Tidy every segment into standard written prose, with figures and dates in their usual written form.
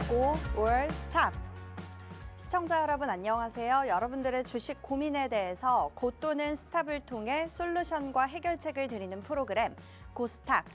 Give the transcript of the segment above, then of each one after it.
고, 올, 스탑. 시청자 여러분 안녕하세요. 여러분들의 주식 고민에 대해서 고 또는 스탑을 통해 솔루션과 해결책을 드리는 프로그램 고스탁.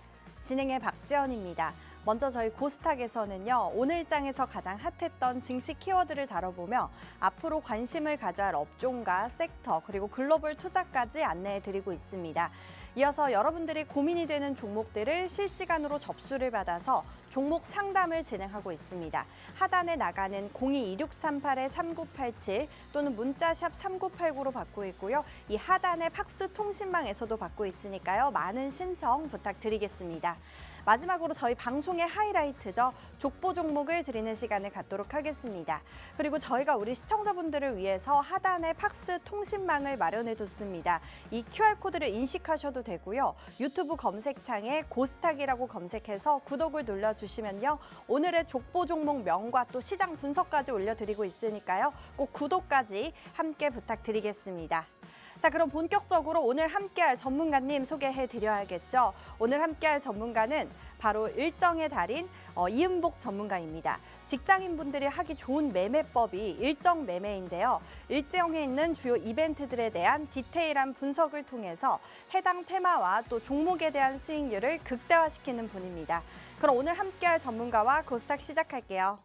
진행의 박지연입니다. 먼저 저희 고스탁에서는요, 오늘장에서 가장 핫했던 증시 키워드를 다뤄보며 앞으로 관심을 가져야 할 업종과 섹터 그리고 글로벌 투자까지 안내해드리고 있습니다. 이어서 여러분들이 고민이 되는 종목들을 실시간으로 접수를 받아서 종목 상담을 진행하고 있습니다. 하단에 나가는 022638-3987 또는 문자샵 3989로 받고 있고요. 이 하단의 팍스 통신망에서도 받고 있으니까요. 많은 신청 부탁드리겠습니다. 마지막으로 저희 방송의 하이라이트죠. 족보 종목을 드리는 시간을 갖도록 하겠습니다. 그리고 저희가 우리 시청자분들을 위해서 하단에 팍스 통신망을 마련해뒀습니다. 이 QR코드를 인식하셔도 되고요. 유튜브 검색창에 고스탁이라고 검색해서 구독을 눌러주시면요. 오늘의 족보 종목 명과 또 시장 분석까지 올려드리고 있으니까요. 꼭 구독까지 함께 부탁드리겠습니다. 자, 그럼 본격적으로 오늘 함께할 전문가님 소개해드려야겠죠. 오늘 함께할 전문가는 바로 일정의 달인 이은복 전문가입니다. 직장인분들이 하기 좋은 매매법이 일정 매매인데요. 일정에 있는 주요 이벤트들에 대한 디테일한 분석을 통해서 해당 테마와 또 종목에 대한 수익률을 극대화시키는 분입니다. 그럼 오늘 함께할 전문가와 고스탁 시작할게요.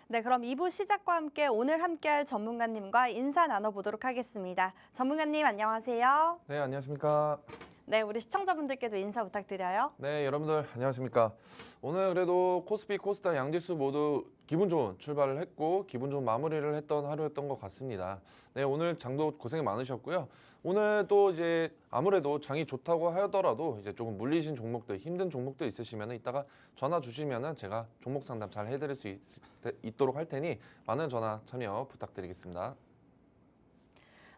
네, 그럼 2부 시작과 함께 오늘 함께할 전문가님과 인사 나눠보도록 하겠습니다. 전문가님 안녕하세요. 네, 안녕하십니까. 네, 우리 시청자분들께도 인사 부탁드려요. 네, 여러분들 안녕하십니까. 오늘 그래도 코스피, 코스닥 양지수 모두 기분 좋은 출발을 했고 기분 좋은 마무리를 했던 하루였던 것 같습니다. 네, 오늘 장도 고생 많으셨고요. 오늘 또 이제 아무래도 장이 좋다고 하더라도 이제 조금 물리신 종목들, 힘든 종목들 있으시면 이따가 전화 주시면은 제가 종목 상담 잘 해드릴 수 있도록 할 테니 많은 전화 참여 부탁드리겠습니다.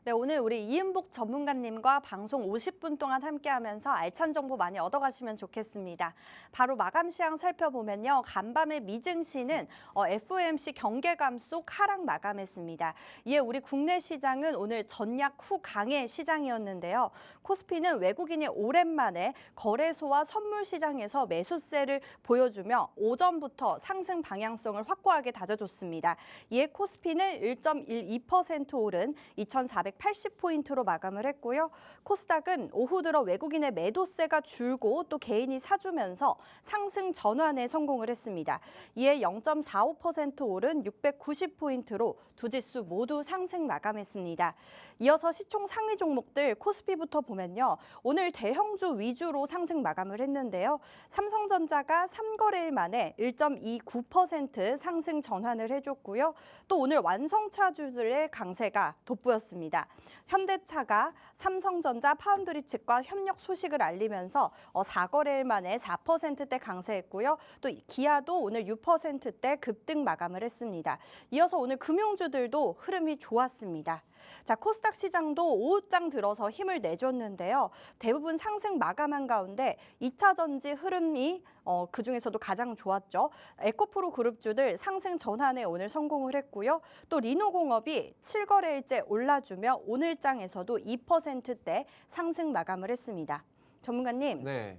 네, 오늘 우리 이은복 전문가님과 방송 50분 동안 함께하면서 알찬 정보 많이 얻어가시면 좋겠습니다. 바로 마감 시황 살펴보면요. 간밤의 미증시는 FOMC 경계감 속 하락 마감했습니다. 이에 우리 국내 시장은 오늘 전약 후 강의 시장이었는데요. 코스피는 외국인이 오랜만에 거래소와 선물 시장에서 매수세를 보여주며 오전부터 상승 방향성을 확고하게 다져줬습니다. 이에 코스피는 1.12% 오른 2,480포인트로 마감을 했고요. 코스닥은 오후 들어 외국인의 매도세가 줄고 또 개인이 사주면서 상승 전환에 성공을 했습니다. 이에 0.45% 오른 690포인트로 두 지수 모두 상승 마감했습니다. 이어서 시총 상위 종목들 코스피부터 보면요. 오늘 대형주 위주로 상승 마감을 했는데요. 삼성전자가 3거래일 만에 1.29% 상승 전환을 해줬고요. 또 오늘 완성차주들의 강세가 돋보였습니다. 현대차가 삼성전자, 파운드리측과 협력 소식을 알리면서 4거래일 만에 4%대 강세했고요. 또 기아도 오늘 6%대 급등 마감을 했습니다. 이어서 오늘 금융주들도 흐름이 좋았습니다. 자, 코스닥 시장도 오후장 들어서 힘을 내줬는데요. 대부분 상승 마감한 가운데 2차 전지 흐름이 그중에서도 가장 좋았죠. 에코프로 그룹주들 상승 전환에 오늘 성공을 했고요. 또 리노공업이 7거래일째 올라주며 오늘장에서도 2%대 상승 마감을 했습니다. 전문가님. 네.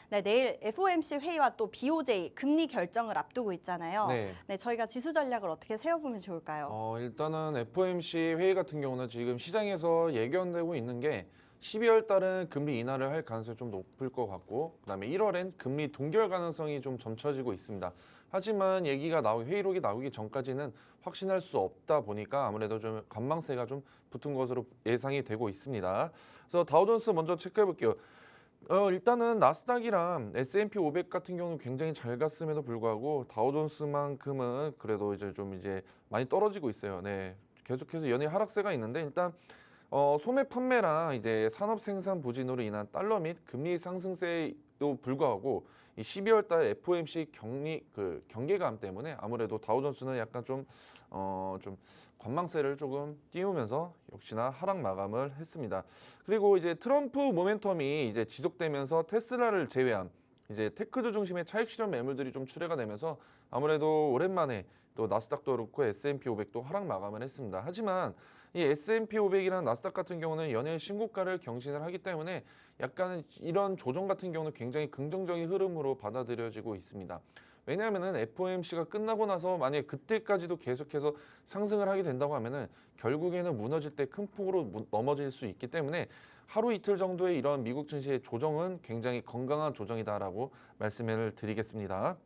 네, 내일 FOMC 회의와 또 BOJ 금리 결정을 앞두고 있잖아요. 네. 네, 저희가 지수 전략을 어떻게 세워보면 좋을까요? 일단은 FOMC 회의 같은 경우는 지금 시장에서 예견되고 있는 게 12월 달은 금리 인하를 할 가능성이 좀 높을 것 같고 그다음에 1월엔 금리 동결 가능성이 좀 점쳐지고 있습니다. 하지만 회의록이 나오기 전까지는 확신할 수 없다 보니까 아무래도 좀 관망세가 좀 붙은 것으로 예상이 되고 있습니다. 그래서 다우존스 먼저 체크해 볼게요. 일단은 나스닥이랑 S&P 500 같은 경우는 굉장히 잘 갔음에도 불구하고 다우존스만큼은 그래도 이제 많이 떨어지고 있어요. 네. 계속해서 연일 하락세가 있는데 일단 소매 판매랑 이제 산업 생산 부진으로 인한 달러 및 금리 상승세에도 불구하고 이 12월 달 FOMC 경계감 때문에 아무래도 다우존스는 약간 좀 관망세를 조금 띄우면서 역시나 하락 마감을 했습니다. 그리고 이제 트럼프 모멘텀이 이제 지속되면서 테슬라를 제외한 이제 테크주 중심의 차익 실현 매물들이 좀 출회가 되면서 아무래도 오랜만에 또 나스닥도 그렇고 S&P 500도 하락 마감을 했습니다. 하지만 이 S&P 500이랑 나스닥 같은 경우는 연일 신고가를 경신을 하기 때문에 약간 이런 조정 같은 경우는 굉장히 긍정적인 흐름으로 받아들여지고 있습니다. 왜냐하면은 FOMC가 끝나고 나서 만약에 그때까지도 계속해서 상승을 하게 된다고 하면은 결국에는 무너질 때 큰 폭으로 넘어질 수 있기 때문에 하루 이틀 정도의 이런 미국 증시의 조정은 굉장히 건강한 조정이다라고 말씀을 드리겠습니다.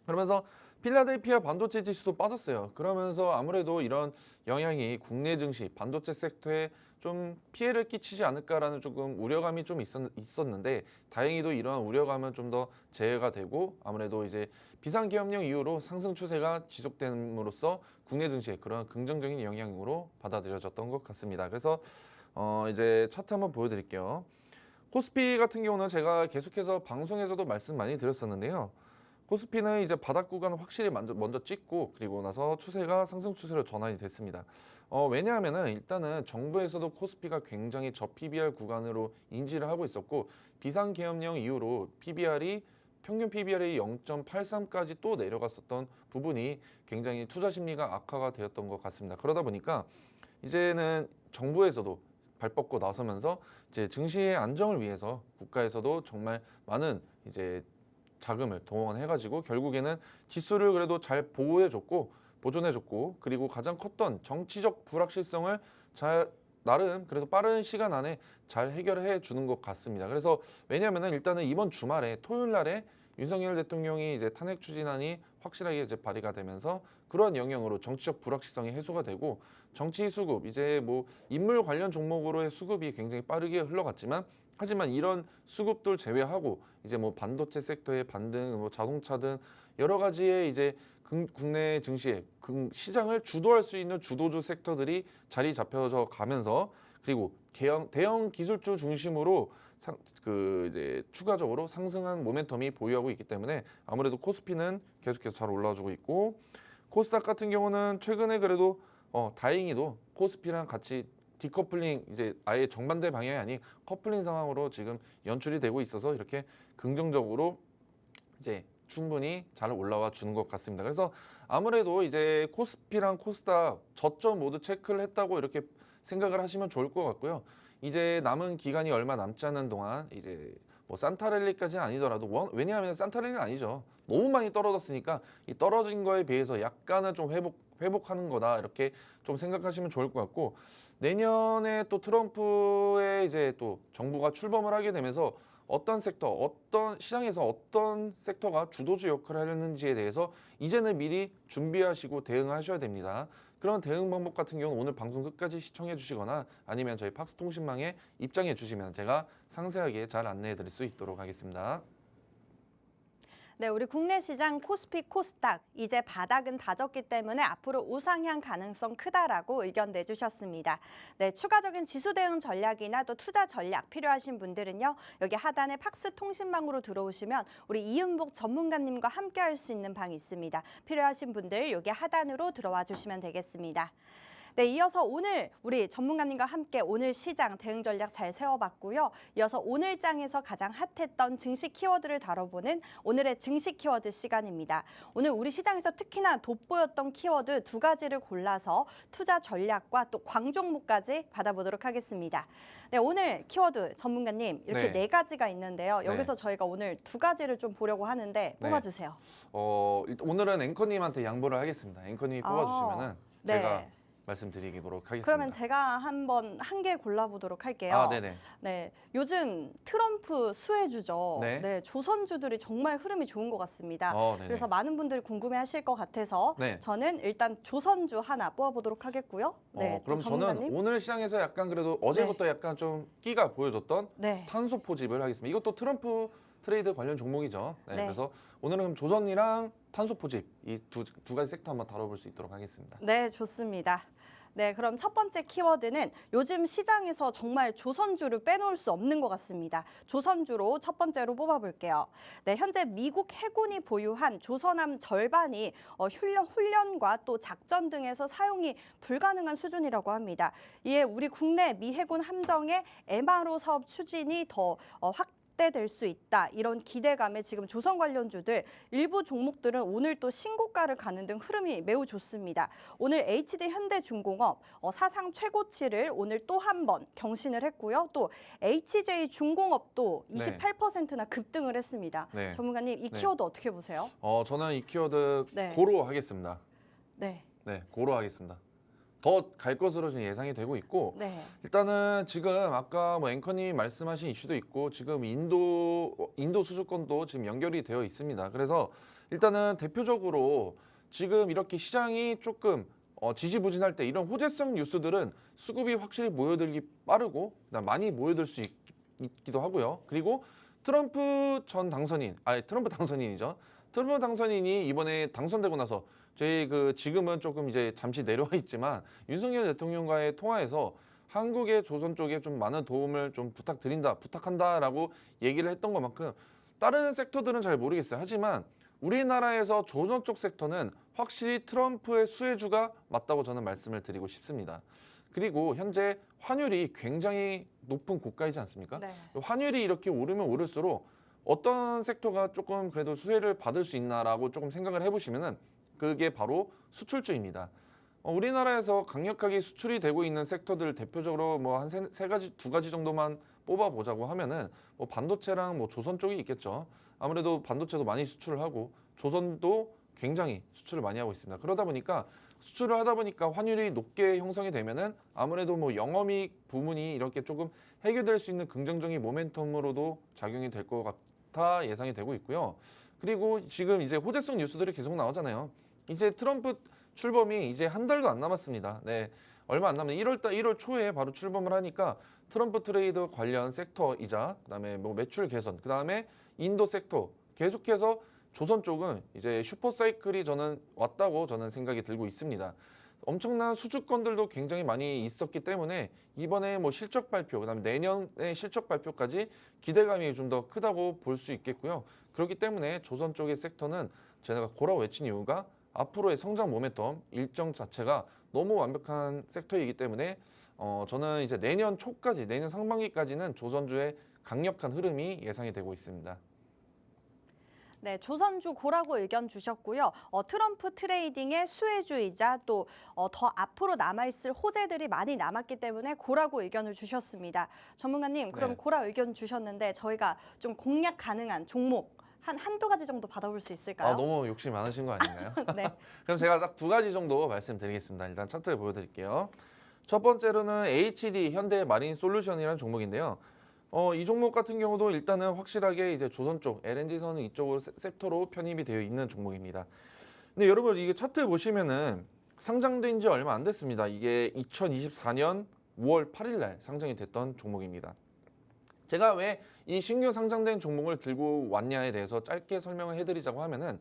그러면서 필라델피아 반도체 지수도 빠졌어요. 그러면서 아무래도 이런 영향이 국내 증시, 반도체 섹터에 좀 피해를 끼치지 않을까라는 조금 우려감이 좀 있었는데 다행히도 이러한 우려감은 좀 더 제외가 되고 아무래도 이제 비상계엄령 이후로 상승 추세가 지속됨으로써 국내 증시에 그런 긍정적인 영향으로 받아들여졌던 것 같습니다. 그래서 이제 차트 한번 보여드릴게요. 코스피 같은 경우는 제가 계속해서 방송에서도 말씀 많이 드렸었는데요. 코스피는 이제 바닥 구간을 확실히 먼저 찍고 그리고 나서 추세가 상승 추세로 전환이 됐습니다. 왜냐하면은 일단은 정부에서도 코스피가 굉장히 저PBR 구간으로 인지를 하고 있었고 비상계엄령 이후로 평균 PBR이 0.83까지 또 내려갔었던 부분이 굉장히 투자 심리가 악화가 되었던 것 같습니다. 그러다 보니까 이제는 정부에서도 발 뻗고 나서면서 이제 증시의 안정을 위해서 국가에서도 정말 많은 이제 자금을 동원해가지고 결국에는 지수를 그래도 잘 보존해줬고 그리고 가장 컸던 정치적 불확실성을 나름 그래도 빠른 시간 안에 잘 해결해 주는 것 같습니다. 그래서 왜냐하면은 일단은 이번 주말에 토요일 날에 윤석열 대통령이 이제 탄핵 추진안이 확실하게 이제 발의가 되면서 그러한 영향으로 정치적 불확실성이 해소가 되고 정치 수급 이제 뭐 인물 관련 종목으로의 수급이 굉장히 빠르게 흘러갔지만 하지만 이런 수급들 제외하고 이제 뭐 반도체 섹터의 반등, 뭐 자동차 등 여러 가지의 이제 국내 증시의 시장을 주도할 수 있는 주도주 섹터들이 자리 잡혀져 가면서 그리고 대형 기술주 중심으로 이제 추가적으로 상승한 모멘텀이 보유하고 있기 때문에 아무래도 코스피는 계속해서 잘 올라와주고 있고 코스닥 같은 경우는 최근에 그래도 다행히도 코스피랑 같이 디커플링 이제 아예 정반대 방향이 아닌 커플링 상황으로 지금 연출이 되고 있어서 이렇게 긍정적으로 이제 충분히 잘 올라와 주는 것 같습니다. 그래서 아무래도 이제 코스피랑 코스닥 저점 모두 체크를 했다고 이렇게 생각을 하시면 좋을 것 같고요. 이제 남은 기간이 얼마 남지 않은 동안 이제 뭐 산타랠리까지는 아니더라도 왜냐하면 산타랠리는 아니죠. 너무 많이 떨어졌으니까 이 떨어진 거에 비해서 약간은 좀 회복하는 거다 이렇게 좀 생각하시면 좋을 것 같고 내년에 또 트럼프의 이제 또 정부가 출범을 하게 되면서 어떤 시장에서 어떤 섹터가 주도주 역할을 하려는지에 대해서 이제는 미리 준비하시고 대응하셔야 됩니다. 그런 대응 방법 같은 경우는 오늘 방송 끝까지 시청해 주시거나 아니면 저희 팍스통신망에 입장해 주시면 제가 상세하게 잘 안내해 드릴 수 있도록 하겠습니다. 네, 우리 국내 시장 코스피, 코스닥 이제 바닥은 다졌기 때문에 앞으로 우상향 가능성 크다라고 의견 내주셨습니다. 네, 추가적인 지수 대응 전략이나 또 투자 전략 필요하신 분들은요. 여기 하단에 팍스 통신망으로 들어오시면 우리 이은복 전문가님과 함께할 수 있는 방이 있습니다. 필요하신 분들 여기 하단으로 들어와 주시면 되겠습니다. 네, 이어서 오늘 우리 전문가님과 함께 오늘 시장 대응 전략 잘 세워봤고요. 이어서 오늘 장에서 가장 핫했던 증시 키워드를 다뤄보는 오늘의 증시 키워드 시간입니다. 오늘 우리 시장에서 특히나 돋보였던 키워드 두 가지를 골라서 투자 전략과 또 광종목까지 받아보도록 하겠습니다. 네, 오늘 키워드 전문가님 이렇게 네. 네 가지가 있는데요. 네. 여기서 저희가 오늘 두 가지를 좀 보려고 하는데 뽑아주세요. 오늘은 앵커님한테 양보를 하겠습니다. 앵커님이 뽑아주시면은 네. 제가 말씀드리도록 하겠습니다. 그러면 제가 한번 한 개 골라보도록 할게요. 네네. 네, 요즘 트럼프 수혜주죠. 네. 조선주들이 정말 흐름이 좋은 것 같습니다. 네네. 그래서 많은 분들이 궁금해하실 것 같아서 네. 저는 일단 조선주 하나 뽑아보도록 하겠고요. 네, 그럼 또 저는 전문가님. 오늘 시장에서 약간 그래도 어제부터 약간 좀 끼가 보여줬던 네, 탄소 포집을 하겠습니다. 이것도 트럼프 트레이드 관련 종목이죠. 네, 네. 그래서 오늘은 그럼 조선이랑 탄소 포집 이 두 가지 섹터 한번 다뤄볼 수 있도록 하겠습니다. 네, 좋습니다. 네, 그럼 첫 번째 키워드는 요즘 시장에서 정말 조선주를 빼놓을 수 없는 것 같습니다. 조선주로 첫 번째로 뽑아볼게요. 네, 현재 미국 해군이 보유한 조선함 절반이 훈련과 또 작전 등에서 사용이 불가능한 수준이라고 합니다. 이에 우리 국내 미 해군 함정의 MRO 사업 추진이 더 확대될 수 있다. 이런 기대감에 지금 조선 관련주들 일부 종목들은 오늘 또 신고가를 가는 등 흐름이 매우 좋습니다. 오늘 HD 현대중공업 사상 최고치를 오늘 또 한 번 경신을 했고요. 또 HJ 중공업도 28%나 급등을 했습니다. 네. 전문가님 이 네. 키워드 어떻게 보세요? 저는 이 키워드 네. 고로 하겠습니다. 네, 네, 고로 하겠습니다. 더 갈 것으로 지금 예상이 되고 있고 네, 일단은 지금 아까 뭐 앵커님이 말씀하신 이슈도 있고 지금 인도 수주권도 지금 연결이 되어 있습니다. 그래서 일단은 대표적으로 지금 이렇게 시장이 조금 지지부진할 때 이런 호재성 뉴스들은 수급이 확실히 모여들기 빠르고 그다음 많이 모여들 수 있기도 하고요. 그리고 트럼프 당선인이죠. 트럼프 당선인이 이번에 당선되고 나서 저희 지금은 조금 이제 잠시 내려와 있지만 윤석열 대통령과의 통화에서 한국의 조선 쪽에 좀 많은 도움을 좀 부탁한다라고 얘기를 했던 것만큼 다른 섹터들은 잘 모르겠어요. 하지만 우리나라에서 조선 쪽 섹터는 확실히 트럼프의 수혜주가 맞다고 저는 말씀을 드리고 싶습니다. 그리고 현재 환율이 굉장히 높은 고가이지 않습니까? 네. 환율이 이렇게 오르면 오를수록 어떤 섹터가 조금 그래도 수혜를 받을 수 있나라고 조금 생각을 해보시면은 그게 바로 수출주입니다. 우리나라에서 강력하게 수출이 되고 있는 섹터들 대표적으로 뭐 한 두 가지 정도만 뽑아보자고 하면은 뭐 반도체랑 뭐 조선 쪽이 있겠죠. 아무래도 반도체도 많이 수출을 하고 조선도 굉장히 수출을 많이 하고 있습니다. 그러다 보니까 수출을 하다 보니까 환율이 높게 형성이 되면은 아무래도 뭐 영업이익 부문이 이렇게 조금 해결될 수 있는 긍정적인 모멘텀으로도 작용이 될 것 같아 예상이 되고 있고요. 그리고 지금 이제 호재성 뉴스들이 계속 나오잖아요. 이제 트럼프 출범이 이제 한 달도 안 남았습니다. 네, 얼마 안 남았는데 1월 초에 바로 출범을 하니까 트럼프 트레이드 관련 섹터이자 그다음에 뭐 매출 개선, 그다음에 인도 섹터 계속해서 조선 쪽은 이제 슈퍼 사이클이 저는 왔다고 저는 생각이 들고 있습니다. 엄청난 수주권들도 굉장히 많이 있었기 때문에 이번에 뭐 실적 발표, 그다음에 내년의 실적 발표까지 기대감이 좀 더 크다고 볼 수 있겠고요. 그렇기 때문에 조선 쪽의 섹터는 제가 고라 외친 이유가 앞으로의 성장 모멘텀 일정 자체가 너무 완벽한 섹터이기 때문에 저는 이제 내년 상반기까지는 조선주의 강력한 흐름이 예상이 되고 있습니다. 네, 조선주 고라고 의견 주셨고요. 트럼프 트레이딩의 수혜주이자 또 더 앞으로 남아있을 호재들이 많이 남았기 때문에 고라고 의견을 주셨습니다. 전문가님, 그럼 네. 고라 의견 주셨는데 저희가 좀 공략 가능한 종목 한두 가지 정도 받아볼 수 있을까요? 너무 욕심 많으신 거 아닌가요? 네, 그럼 제가 딱 두 가지 정도 말씀드리겠습니다. 일단 차트를 보여드릴게요. 첫 번째로는 HD 현대 마린 솔루션이라는 종목인데요. 이 종목 같은 경우도 일단은 확실하게 이제 조선 쪽 LNG선은 이쪽으로 섹터로 편입이 되어 있는 종목입니다. 근데 여러분 이게 차트 보시면은 상장된 지 얼마 안 됐습니다. 이게 2024년 5월 8일 날 상장이 됐던 종목입니다. 제가 왜 이 신규 상장된 종목을 들고 왔냐에 대해서 짧게 설명을 해드리자고 하면은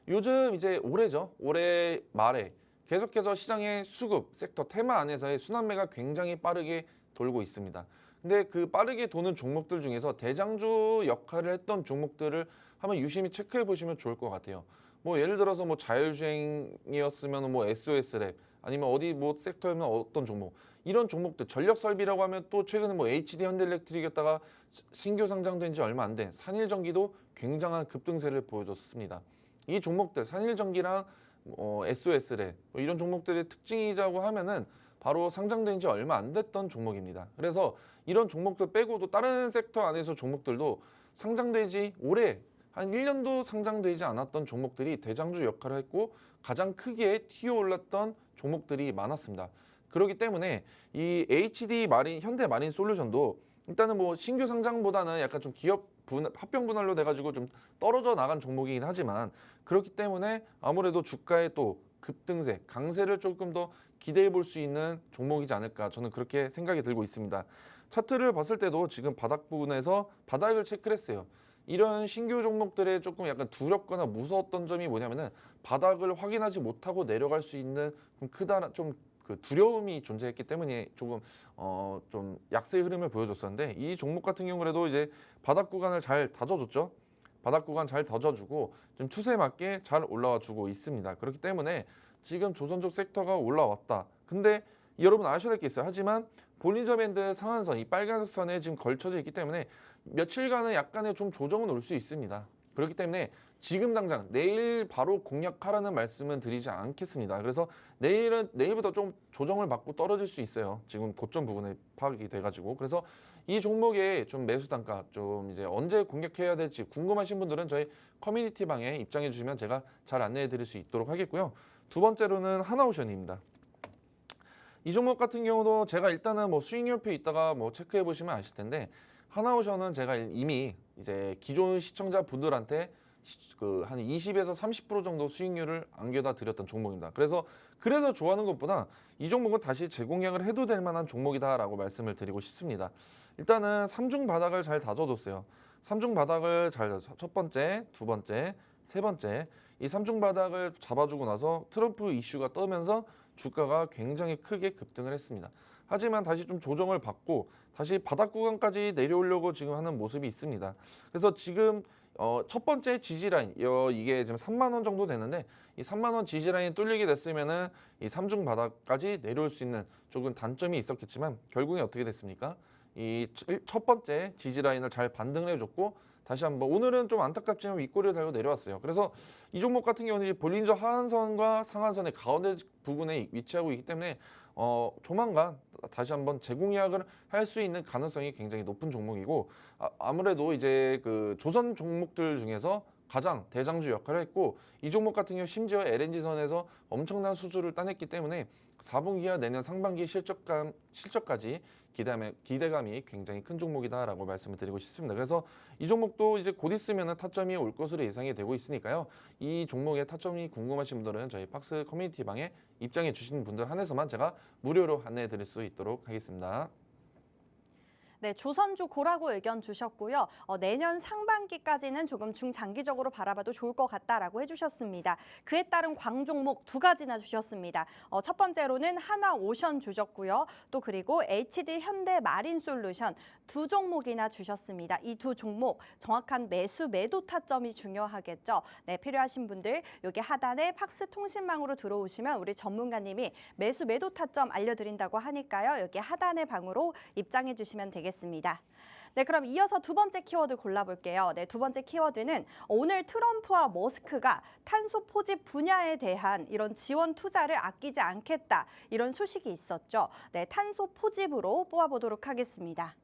요즘 이제 올해 말에 계속해서 시장의 수급 섹터 테마 안에서의 순환매가 굉장히 빠르게 돌고 있습니다. 근데 그 빠르게 도는 종목들 중에서 대장주 역할을 했던 종목들을 한번 유심히 체크해 보시면 좋을 것 같아요. 뭐 예를 들어서 뭐 자율주행이었으면 뭐 SOS랩 아니면 어디 뭐 섹터에는 어떤 종목 이런 종목들 전력 설비라고 하면 또 최근에 뭐 HD 현대일렉트릭이었다가 신규 상장된 지 얼마 안 된 산일전기도 굉장한 급등세를 보여줬습니다. 이 종목들 산일전기랑 SOS래 이런 종목들의 특징이자고 하면은 바로 상장된 지 얼마 안 됐던 종목입니다. 그래서 이런 종목들 빼고도 다른 섹터 안에서 종목들도 상장되지 올해 한 1년도 상장되지 않았던 종목들이 대장주 역할을 했고 가장 크게 튀어올랐던 종목들이 많았습니다. 그렇기 때문에 이 HD 마린 현대 마린 솔루션도 일단은 뭐 신규 상장보다는 약간 좀 기업 합병 분할로 돼가지고 좀 떨어져 나간 종목이긴 하지만 그렇기 때문에 아무래도 주가의 또 급등세, 강세를 조금 더 기대해 볼 수 있는 종목이지 않을까 저는 그렇게 생각이 들고 있습니다. 차트를 봤을 때도 지금 바닥 부분에서 바닥을 체크를 했어요. 이런 신규 종목들의 조금 약간 두렵거나 무서웠던 점이 뭐냐면은 바닥을 확인하지 못하고 내려갈 수 있는 좀 크다 좀 그 두려움이 존재했기 때문에 조금 좀 약세의 흐름을 보여줬었는데 이 종목 같은 경우에도 이제 바닥 구간을 잘 다져줬죠. 바닥 구간 잘 다져주고 좀 추세에 맞게 잘 올라와 주고 있습니다. 그렇기 때문에 지금 조선족 섹터가 올라왔다. 근데 여러분 아셔야 될 게 있어요. 하지만 볼린저 밴드 상한선, 이 빨간색 선에 지금 걸쳐져 있기 때문에 며칠간은 약간의 좀 조정은 올 수 있습니다. 그렇기 때문에 지금 당장 내일 바로 공략하라는 말씀은 드리지 않겠습니다. 그래서 내일부터 좀 조정을 받고 떨어질 수 있어요. 지금 고점 부분에 파악이 돼가지고 그래서 이 종목의 좀 매수 단가 좀 이제 언제 공략해야 될지 궁금하신 분들은 저희 커뮤니티 방에 입장해 주시면 제가 잘 안내해 드릴 수 있도록 하겠고요. 두 번째로는 하나오션입니다. 이 종목 같은 경우도 제가 일단은 뭐 수익률표 있다가 뭐 체크해 보시면 아실 텐데 하나오션은 제가 이미 이제 기존 시청자 분들한테 그 한 20에서 30% 정도 수익률을 안겨다 드렸던 종목입니다. 그래서 좋아하는 것보다 이 종목은 다시 재공략을 해도 될 만한 종목이다라고 말씀을 드리고 싶습니다. 일단은 3중 바닥을 잘 다져줬어요. 3중 바닥을 첫 번째, 두 번째, 세 번째 이 3중 바닥을 잡아주고 나서 트럼프 이슈가 떠면서 주가가 굉장히 크게 급등을 했습니다. 하지만 다시 좀 조정을 받고 다시 바닥 구간까지 내려오려고 지금 하는 모습이 있습니다. 그래서 지금 첫 번째 지지라인 이게 지금 3만 원 정도 되는데 이 3만 원 지지라인 뚫리게 됐으면은 이 3중 바닥까지 내려올 수 있는 조금 단점이 있었겠지만 결국에 어떻게 됐습니까? 이 첫 번째 지지라인을 잘 반등을 해줬고 다시 한번 오늘은 좀 안타깝지만 윗꼬리를 달고 내려왔어요. 그래서 이 종목 같은 경우는 볼린저 하한선과 상한선의 가운데 부분에 위치하고 있기 때문에 조만간 다시 한번 재공략을 할 수 있는 가능성이 굉장히 높은 종목이고 아무래도 이제 그 조선 종목들 중에서 가장 대장주 역할을 했고 이 종목 같은 경우 심지어 LNG선에서 엄청난 수주를 따냈기 때문에 4분기와 내년 상반기 실적까지 기대감이 굉장히 큰 종목이다라고 말씀을 드리고 싶습니다. 그래서 이 종목도 이제 곧 있으면 타점이 올 것으로 예상이 되고 있으니까요. 이 종목의 타점이 궁금하신 분들은 저희 박스 커뮤니티 방에 입장해 주시는 분들 한해서만 제가 무료로 안내해 드릴 수 있도록 하겠습니다. 네, 조선주 고라고 의견 주셨고요. 내년 상반기까지는 조금 중장기적으로 바라봐도 좋을 것 같다라고 해주셨습니다. 그에 따른 광종목 두 가지나 주셨습니다. 첫 번째로는 하나오션 주셨고요. 또 그리고 HD 현대 마린솔루션 두 종목이나 주셨습니다. 이 두 종목 정확한 매도 타점이 중요하겠죠. 네, 필요하신 분들 여기 하단에 팍스 통신망으로 들어오시면 우리 전문가님이 매도 타점 알려드린다고 하니까요. 여기 하단의 방으로 입장해 주시면 되겠습니다. 네, 그럼 이어서 두 번째 키워드 골라볼게요. 네, 두 번째 키워드는 오늘 트럼프와 머스크가 탄소 포집 분야에 대한 이런 지원 투자를 아끼지 않겠다 이런 소식이 있었죠. 네, 탄소 포집으로 뽑아보도록 하겠습니다.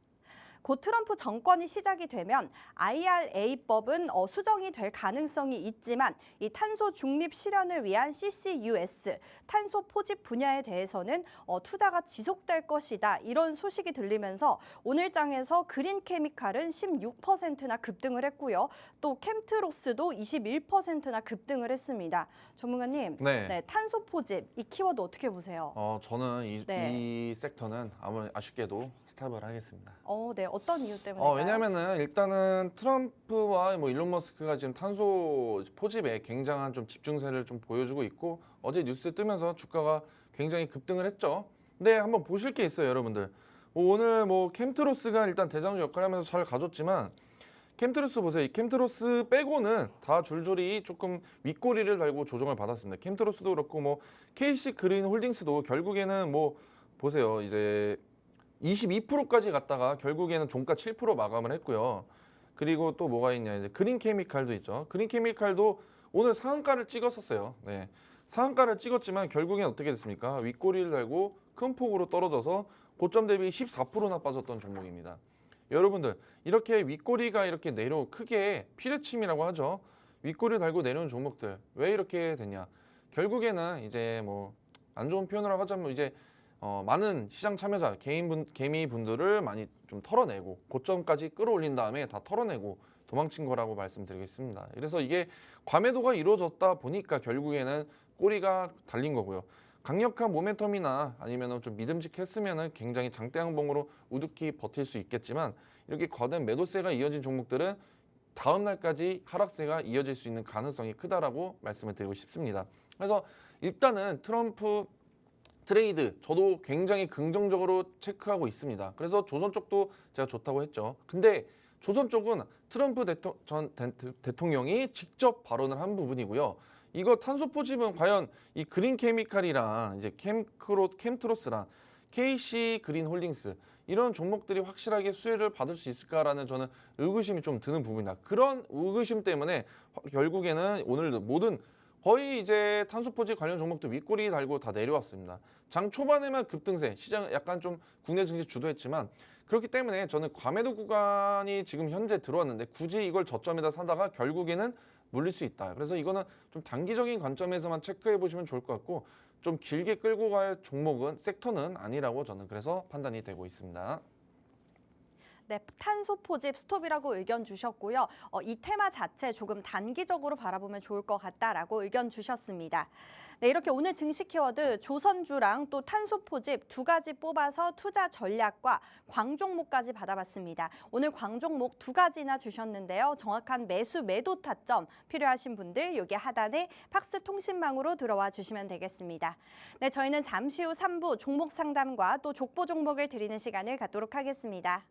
곧 트럼프 정권이 시작이 되면 IRA법은 수정이 될 가능성이 있지만 이 탄소 중립 실현을 위한 CCUS, 탄소 포집 분야에 대해서는 투자가 지속될 것이다. 이런 소식이 들리면서 오늘 장에서 그린케미칼은 16%나 급등을 했고요. 또 캠트로스도 21%나 급등을 했습니다. 전문가님, 네. 탄소 포집 이 키워드 어떻게 보세요? 저는 이 섹터는 아쉽게도 스탑을 하겠습니다. 네, 어떤 이유 때문일까요? 왜냐면은 일단은 트럼프와 뭐 일론 머스크가 지금 탄소 포집에 굉장한 좀 집중세를 좀 보여주고 있고 어제 뉴스에 뜨면서 주가가 굉장히 급등을 했죠. 근데 한번 보실 게 있어요, 여러분들. 오늘 뭐 캠트로스가 일단 대장주 역할을 하면서 잘 가졌지만 캠트로스 보세요. 이 캠트로스 빼고는 다 줄줄이 조금 윗꼬리를 달고 조정을 받았습니다. 캠트로스도 그렇고 뭐 KC 그린 홀딩스도 결국에는 뭐 보세요. 이제 22%까지 갔다가 결국에는 종가 7% 마감을 했고요. 그리고 또 뭐가 있냐, 이제 그린 케미칼도 있죠. 그린 케미칼도 오늘 상한가를 찍었었어요. 네. 상한가를 찍었지만 결국엔 어떻게 됐습니까? 윗꼬리를 달고 큰 폭으로 떨어져서 고점 대비 14%나 빠졌던 종목입니다. 여러분들, 이렇게 윗꼬리가 이렇게 크게 피레침이라고 하죠. 윗꼬리 달고 내려온 종목들 왜 이렇게 됐냐? 결국에는 이제 뭐 안 좋은 표현으로 하자면 이제 많은 시장 참여자, 개미 분들을 많이 좀 털어내고 고점까지 끌어올린 다음에 다 털어내고 도망친 거라고 말씀드리겠습니다. 그래서 이게 과매도가 이루어졌다 보니까 결국에는 꼬리가 달린 거고요. 강력한 모멘텀이나 아니면 좀 믿음직했으면 굉장히 장대양봉으로 우두히 버틸 수 있겠지만 이렇게 거대 매도세가 이어진 종목들은 다음 날까지 하락세가 이어질 수 있는 가능성이 크다라고 말씀을 드리고 싶습니다. 그래서 일단은 트럼프 트레이드 저도 굉장히 긍정적으로 체크하고 있습니다. 그래서 조선 쪽도 제가 좋다고 했죠. 근데 조선 쪽은 트럼프 전 대통령이 직접 발언을 한 부분이고요. 이거 탄소 포집은 과연 이 그린 케미칼이랑 이제 캠트로스랑 KC 그린 홀딩스 이런 종목들이 확실하게 수혜를 받을 수 있을까라는 저는 의구심이 좀 드는 부분이다. 그런 의구심 때문에 결국에는 오늘 모든 거의 이제 탄소 포집 관련 종목도 윗꼬리 달고 다 내려왔습니다. 장 초반에만 급등세, 시장 약간 좀 국내 증시 주도했지만 그렇기 때문에 저는 과매도 구간이 지금 현재 들어왔는데 굳이 이걸 저점에다 사다가 결국에는 물릴 수 있다. 그래서 이거는 좀 단기적인 관점에서만 체크해 보시면 좋을 것 같고 좀 길게 끌고 갈 종목은 섹터는 아니라고 저는 그래서 판단이 되고 있습니다. 네, 탄소 포집 스톱이라고 의견 주셨고요. 이 테마 자체 조금 단기적으로 바라보면 좋을 것 같다라고 의견 주셨습니다. 네, 이렇게 오늘 증시 키워드 조선주랑 또 탄소 포집 두 가지 뽑아서 투자 전략과 광종목까지 받아봤습니다. 오늘 광종목 두 가지나 주셨는데요. 정확한 매수 매도 타점 필요하신 분들 여기 하단에 팍스 통신망으로 들어와 주시면 되겠습니다. 네, 저희는 잠시 후 3부 종목 상담과 또 족보 종목을 드리는 시간을 갖도록 하겠습니다.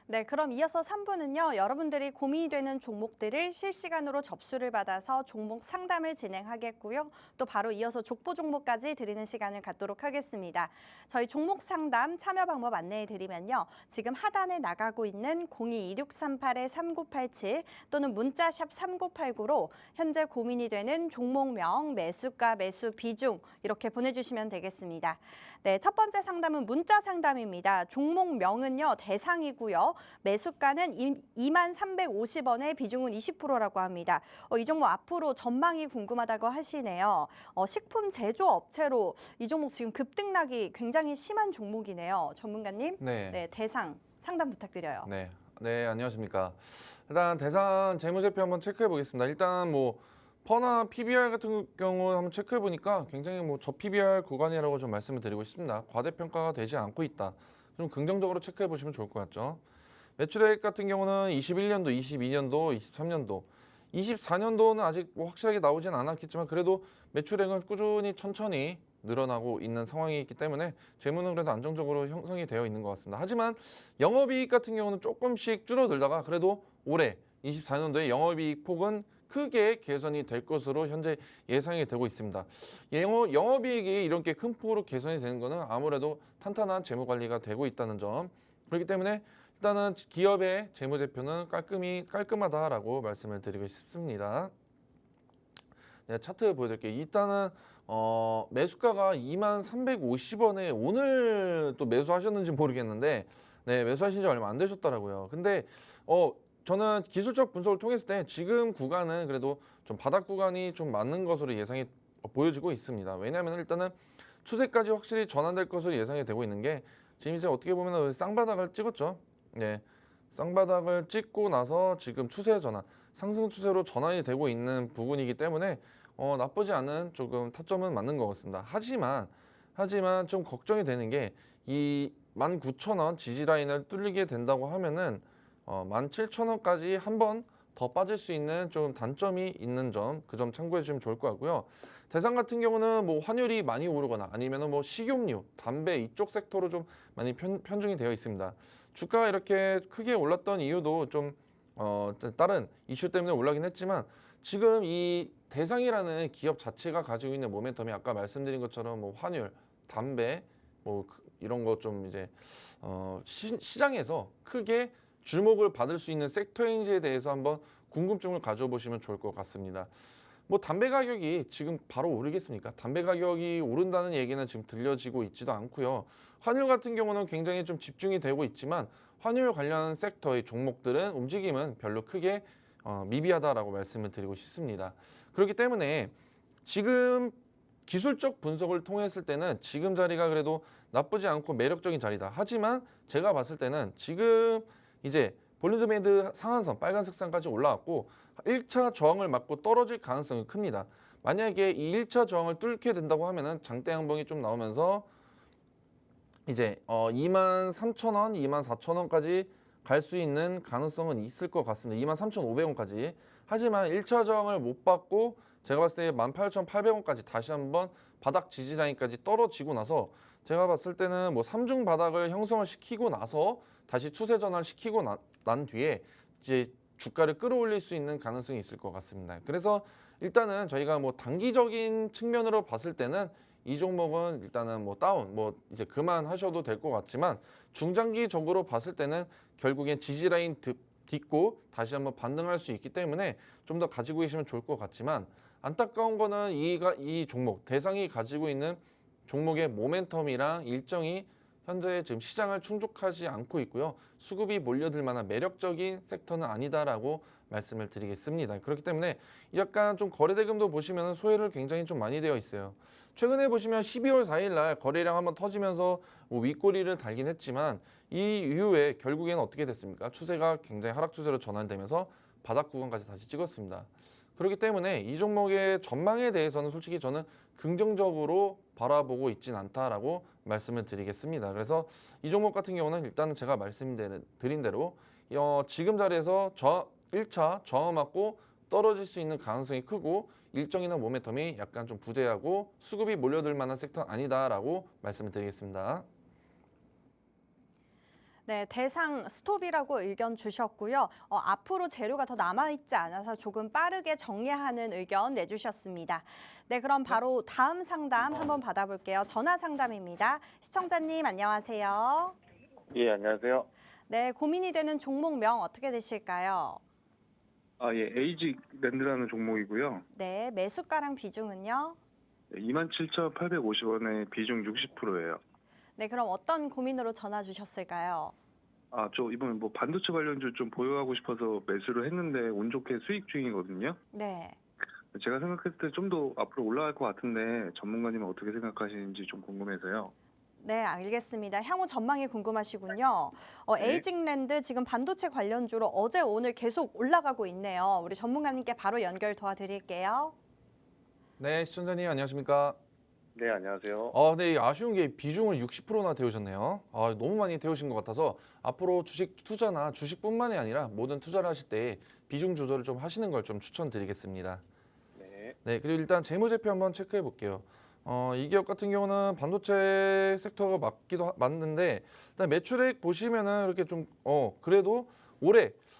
네, 그럼 이어서 3부는요. 여러분들이 고민이 되는 종목들을 실시간으로 접수를 받아서 종목 상담을 진행하겠고요. 또 바로 이어서 족보 종목까지 드리는 시간을 갖도록 하겠습니다. 저희 종목 상담 참여 방법 안내해 드리면요. 지금 하단에 나가고 있는 02-2638-3987 또는 문자샵 3989로 현재 고민이 되는 종목명, 매수가, 매수 비중 이렇게 보내주시면 되겠습니다. 네, 첫 번째 상담은 문자 상담입니다. 종목명은요. 대상이고요. 매수가는 2350원에 비중은 20%라고 합니다. 이 종목 앞으로 전망이 궁금하다고 하시네요. 식품 제조업체로 이 종목 지금 급등락이 굉장히 심한 종목이네요. 전문가님, 네, 대상 상담 부탁드려요. 네, 안녕하십니까. 일단 대상 재무제표 한번 체크해 보겠습니다. 일단 뭐 퍼나 PBR 같은 경우 한번 체크해 보니까 굉장히 뭐 저 PBR 구간이라고 좀 말씀을 드리고 싶습니다. 과대평가가 되지 않고 있다. 좀 긍정적으로 체크해 보시면 좋을 것 같죠. 매출액 같은 경우는 21년도, 22년도, 23년도, 24년도는 아직 뭐 확실하게 나오진 않았겠지만 그래도 매출액은 꾸준히 천천히 늘어나고 있는 상황이 있기 때문에 재무는 그래도 안정적으로 형성이 되어 있는 것 같습니다. 하지만 영업이익 같은 경우는 조금씩 줄어들다가 그래도 올해 24년도에 영업이익 폭은 크게 개선이 될 것으로 현재 예상이 되고 있습니다. 영업이익이 이렇게 큰 폭으로 개선이 되는 것은 아무래도 탄탄한 재무 관리가 되고 있다는 점. 그렇기 때문에 일단은 기업의 재무제표는 깔끔하다라고 말씀을 드리고 싶습니다. 네, 차트 보여드릴게요. 일단은 매수가가 2350원에 오늘 또 매수하셨는지 모르겠는데 네, 매수하신 지 얼마 안 되셨더라고요. 근데 저는 기술적 분석을 통했을 때 지금 구간은 그래도 좀 바닥 구간이 좀 맞는 것으로 예상이 보여지고 있습니다. 왜냐하면 일단은 추세까지 확실히 전환될 것으로 예상이 되고 있는 게 지금 이제 어떻게 보면 쌍바닥을 찍었죠. 네, 쌍바닥을 찍고 나서 지금 추세 전환, 상승 추세로 전환이 되고 있는 부분이기 때문에 나쁘지 않은 조금 타점은 맞는 것 같습니다. 하지만 좀 걱정이 되는 게 이 19,000원 지지 라인을 뚫리게 된다고 하면은 17,000원까지 한 번 더 빠질 수 있는 좀 단점이 있는 점, 그 점 참고해 주시면 좋을 것 같고요. 대상 같은 경우는 뭐 환율이 많이 오르거나 아니면은 뭐 식용유, 담배 이쪽 섹터로 좀 많이 편중이 되어 있습니다. 주가가 이렇게 크게 올랐던 이유도 좀 다른 이슈 때문에 올라긴 했지만 지금 이 대상이라는 기업 자체가 가지고 있는 모멘텀이 아까 말씀드린 것처럼 뭐 환율, 담배 뭐 이런 거 좀 이제 시장에서 크게 주목을 받을 수 있는 섹터인지에 대해서 한번 궁금증을 가져보시면 좋을 것 같습니다. 뭐 담배 가격이 지금 바로 오르겠습니까? 담배 가격이 오른다는 얘기는 지금 들려지고 있지도 않고요. 환율 같은 경우는 굉장히 좀 집중이 되고 있지만 환율 관련 섹터의 종목들은 움직임은 별로 크게 미비하다라고 말씀을 드리고 싶습니다. 그렇기 때문에 지금 기술적 분석을 통했을 때는 지금 자리가 그래도 나쁘지 않고 매력적인 자리다. 하지만 제가 봤을 때는 지금 이제 볼린저 밴드 상한선 빨간색 선까지 올라왔고 1차 저항을 맞고 떨어질 가능성이 큽니다. 만약에 이 1차 저항을 뚫게 된다고 하면은 장대 양봉이 좀 나오면서 이제 23,000원, 24,000원까지 갈 수 있는 가능성은 있을 것 같습니다. 23,500원까지. 하지만 1차 저항을 못 받고 제가 봤을 때 18,800원까지 다시 한번 바닥 지지 라인까지 떨어지고 나서 제가 봤을 때는 뭐 3중 바닥을 형성을 시키고 나서 다시 추세 전환을 시키고 난 뒤에 이제 주가를 끌어올릴 수 있는 가능성이 있을 것 같습니다. 그래서 일단은 저희가 뭐 단기적인 측면으로 봤을 때는 이 종목은 일단은 뭐 다운, 뭐 이제 그만하셔도 될 것 같지만 중장기적으로 봤을 때는 결국엔 지지 라인 딛고 다시 한번 반등할 수 있기 때문에 좀 더 가지고 계시면 좋을 것 같지만 안타까운 거는 이 종목 대상이 가지고 있는 종목의 모멘텀이랑 일정이 현재 지금 시장을 충족하지 않고 있고요. 수급이 몰려들 만한 매력적인 섹터는 아니다라고 말씀을 드리겠습니다. 그렇기 때문에 약간 좀 거래대금도 보시면 소외를 굉장히 좀 많이 되어 있어요. 최근에 보시면 12월 4일 날 거래량 한번 터지면서 뭐 윗꼬리를 달긴 했지만 이 이후에 결국에는 어떻게 됐습니까? 추세가 굉장히 하락 추세로 전환되면서 바닥 구간까지 다시 찍었습니다. 그렇기 때문에 이 종목의 전망에 대해서는 솔직히 저는 긍정적으로 바라보고 있진 않다라고 말씀을 드리겠습니다. 그래서 이 종목 같은 경우는 일단은 제가 말씀드린 대로 지금 자리에서 1차 저항 맞고 떨어질 수 있는 가능성이 크고 일정이나 모멘텀이 약간 좀 부재하고 수급이 몰려들 만한 섹터는 아니다라고 말씀을 드리겠습니다. 네, 대상 스톱이라고 의견 주셨고요. 앞으로 재료가 더 남아있지 않아서 조금 빠르게 정리하는 의견 내주셨습니다. 네, 그럼 바로 다음 상담 한번 받아볼게요. 전화 상담입니다. 시청자님 안녕하세요. 예, 안녕하세요. 네, 고민이 되는 종목명 어떻게 되실까요? 예, 에이직랜드라는 종목이고요. 네, 매수가랑 비중은요? 27,850원에 비중 60%예요. 네, 그럼 어떤 고민으로 전화 주셨을까요? 저 이번에 뭐 반도체 관련주 좀 보유하고 싶어서 매수를 했는데 운 좋게 수익 중이거든요. 네. 제가 생각했을 때 좀 더 앞으로 올라갈 것 같은데 전문가님은 어떻게 생각하시는지 좀 궁금해서요. 네, 알겠습니다. 향후 전망이 궁금하시군요. 네. 에이징랜드 지금 반도체 관련주로 어제 오늘 계속 올라가고 있네요. 우리 전문가님께 바로 연결 도와드릴게요. 네, 시청자님 안녕하십니까? 네, 안녕하세요. 네, 이 아쉬운 게 비중을 60%나 태우셨네요. 너무 많이 태우신 것 같아서 앞으로 주식 투자나 주식뿐만이 아니라 모든 투자를 하실 때 비중 조절을 좀 하시는 걸 좀 추천드리겠습니다. 네. 네, 그리고 일단 재무제표 한번 체크해 볼게요. 이 기업 같은 경우는 반도체 섹터가 맞는데 일단 매출액 보시면은 이렇게 좀 그래도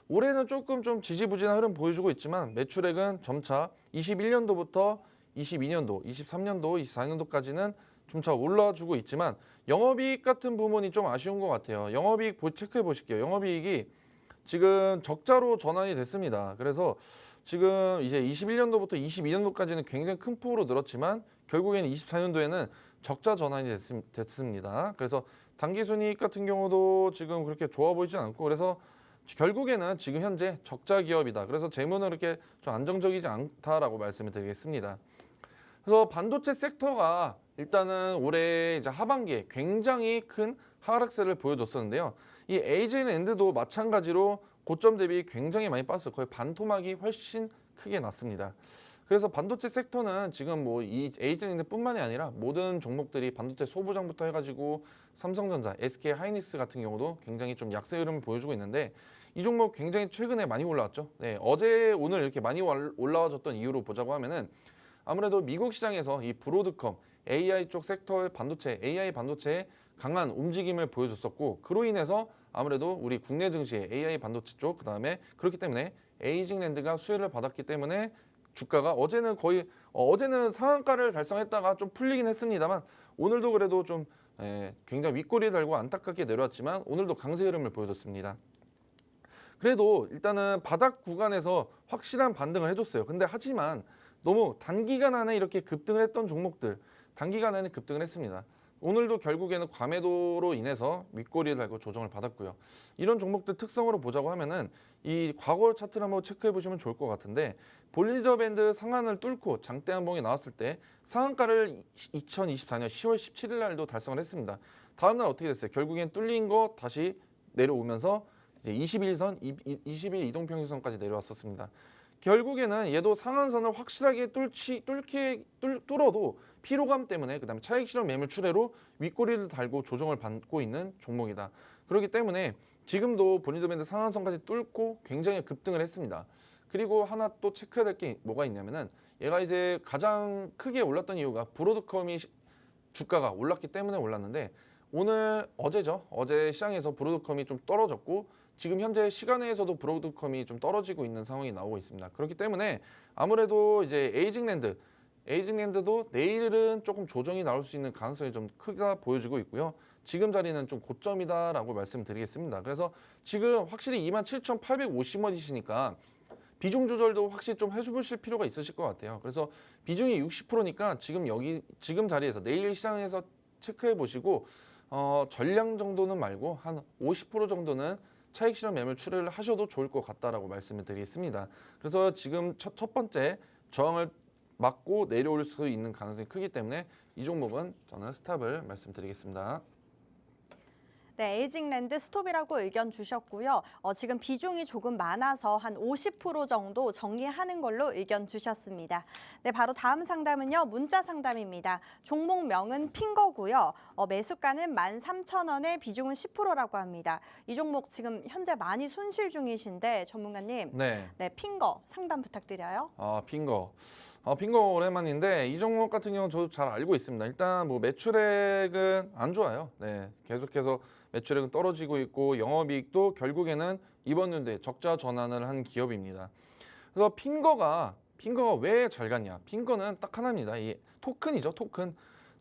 올해는 조금 좀 지지부진한 흐름 보여주고 있지만 매출액은 점차 21년도부터 22년도, 23년도, 24년도까지는 점차 올라주고 있지만 영업이익 같은 부분이 좀 아쉬운 것 같아요. 영업이익 체크해 보실게요. 영업이익이 지금 적자로 전환이 됐습니다. 그래서 지금 이제 21년도부터 22년도까지는 굉장히 큰 폭으로 늘었지만 결국에는 24년도에는 적자 전환이 됐습니다. 그래서 당기순이익 같은 경우도 지금 그렇게 좋아 보이지 않고 그래서 결국에는 지금 현재 적자 기업이다. 그래서 재무는 이렇게 좀 안정적이지 않다라고 말씀을 드리겠습니다. 그래서 반도체 섹터가 일단은 올해 이제 하반기에 굉장히 큰 하락세를 보여줬었는데요. 이 에이징랜드도 마찬가지로 고점 대비 굉장히 많이 빠졌어요. 거의 반토막이 훨씬 크게 났습니다. 그래서 반도체 섹터는 지금 뭐 이 에이징랜드뿐만이 아니라 모든 종목들이 반도체 소부장부터 해가지고 삼성전자, SK 하이닉스 같은 경우도 굉장히 좀 약세 흐름을 보여주고 있는데 이 종목 굉장히 최근에 많이 올라왔죠. 네, 어제 오늘 이렇게 많이 올라와줬던 이유로 보자고 하면은 아무래도 미국 시장에서 이 브로드컴 AI 쪽 섹터의 반도체, AI 반도체의 강한 움직임을 보여줬었고 그로 인해서 아무래도 우리 국내 증시의 AI 반도체 쪽 그다음에 그렇기 때문에 에이징랜드가 수혜를 받았기 때문에 주가가 어제는 상한가를 달성했다가 좀 풀리긴 했습니다만 오늘도 그래도 좀 굉장히 윗꼬리 달고 안타깝게 내려왔지만 오늘도 강세 흐름을 보여줬습니다. 그래도 일단은 바닥 구간에서 확실한 반등을 해줬어요. 근데 하지만 너무 단기간 안에 이렇게 급등을 했던 종목들 단기간에는 급등을 했습니다. 오늘도 결국에는 과매도로 인해서 윗꼬리를 달고 조정을 받았고요. 이런 종목들 특성으로 보자고 하면은 이 과거 차트를 한번 체크해 보시면 좋을 것 같은데 볼리저 밴드 상한을 뚫고 장대 한봉이 나왔을 때 상한가를 2024년 10월 17일 날도 달성을 했습니다. 다음 날 어떻게 됐어요? 결국엔 뚫린 거 다시 내려오면서 이제 21선, 20일 이동평균선까지 내려왔었습니다. 결국에는 얘도 상한선을 확실하게 뚫어도 피로감 때문에 그다음에 차익 실현 매물 출회로 윗꼬리를 달고 조정을 받고 있는 종목이다. 그렇기 때문에 지금도 볼리저 밴드 상한선까지 뚫고 굉장히 급등을 했습니다. 그리고 하나 또 체크해야 될 게 뭐가 있냐면은 얘가 이제 가장 크게 올랐던 이유가 브로드컴이 주가가 올랐기 때문에 올랐는데 어제 시장에서 브로드컴이 좀 떨어졌고 지금 현재 시간외에서도 브로드컴이 좀 떨어지고 있는 상황이 나오고 있습니다. 그렇기 때문에 아무래도 이제 에이징랜드도 내일은 조금 조정이 나올 수 있는 가능성이 좀 크게 보여지고 있고요. 지금 자리는 좀 고점이다라고 말씀드리겠습니다. 그래서 지금 확실히 27,850원이시니까 비중 조절도 확실히 좀 해주실 필요가 있으실 것 같아요. 그래서 비중이 60%니까 지금 자리에서 내일 시장에서 체크해 보시고 전량 정도는 말고 한 50% 정도는 차익 실현 매물 출회를 하셔도 좋을 것 같다라고 말씀을 드리겠습니다. 그래서 지금 첫 번째 저항을 맞고 내려올 수 있는 가능성이 크기 때문에 이 종목은 저는 스탑을 말씀드리겠습니다. 네, 에이징랜드 스톱이라고 의견 주셨고요. 지금 비중이 조금 많아서 한 50% 정도 정리하는 걸로 의견 주셨습니다. 네, 바로 다음 상담은요. 문자 상담입니다. 종목명은 핑거고요. 매수가는 13,000원에 비중은 10%라고 합니다. 이 종목 지금 현재 많이 손실 중이신데 전문가님. 네, 핑거 상담 부탁드려요. 핑거. 핑거 오랜만인데 이 종목 같은 경우는 저도 잘 알고 있습니다. 일단 뭐 매출액은 안 좋아요. 네, 계속해서 매출액은 떨어지고 있고 영업이익도 결국에는 이번 연도에 적자 전환을 한 기업입니다. 그래서 핑거가 왜 잘 갔냐? 핑거는 딱 하나입니다. 이 토큰이죠,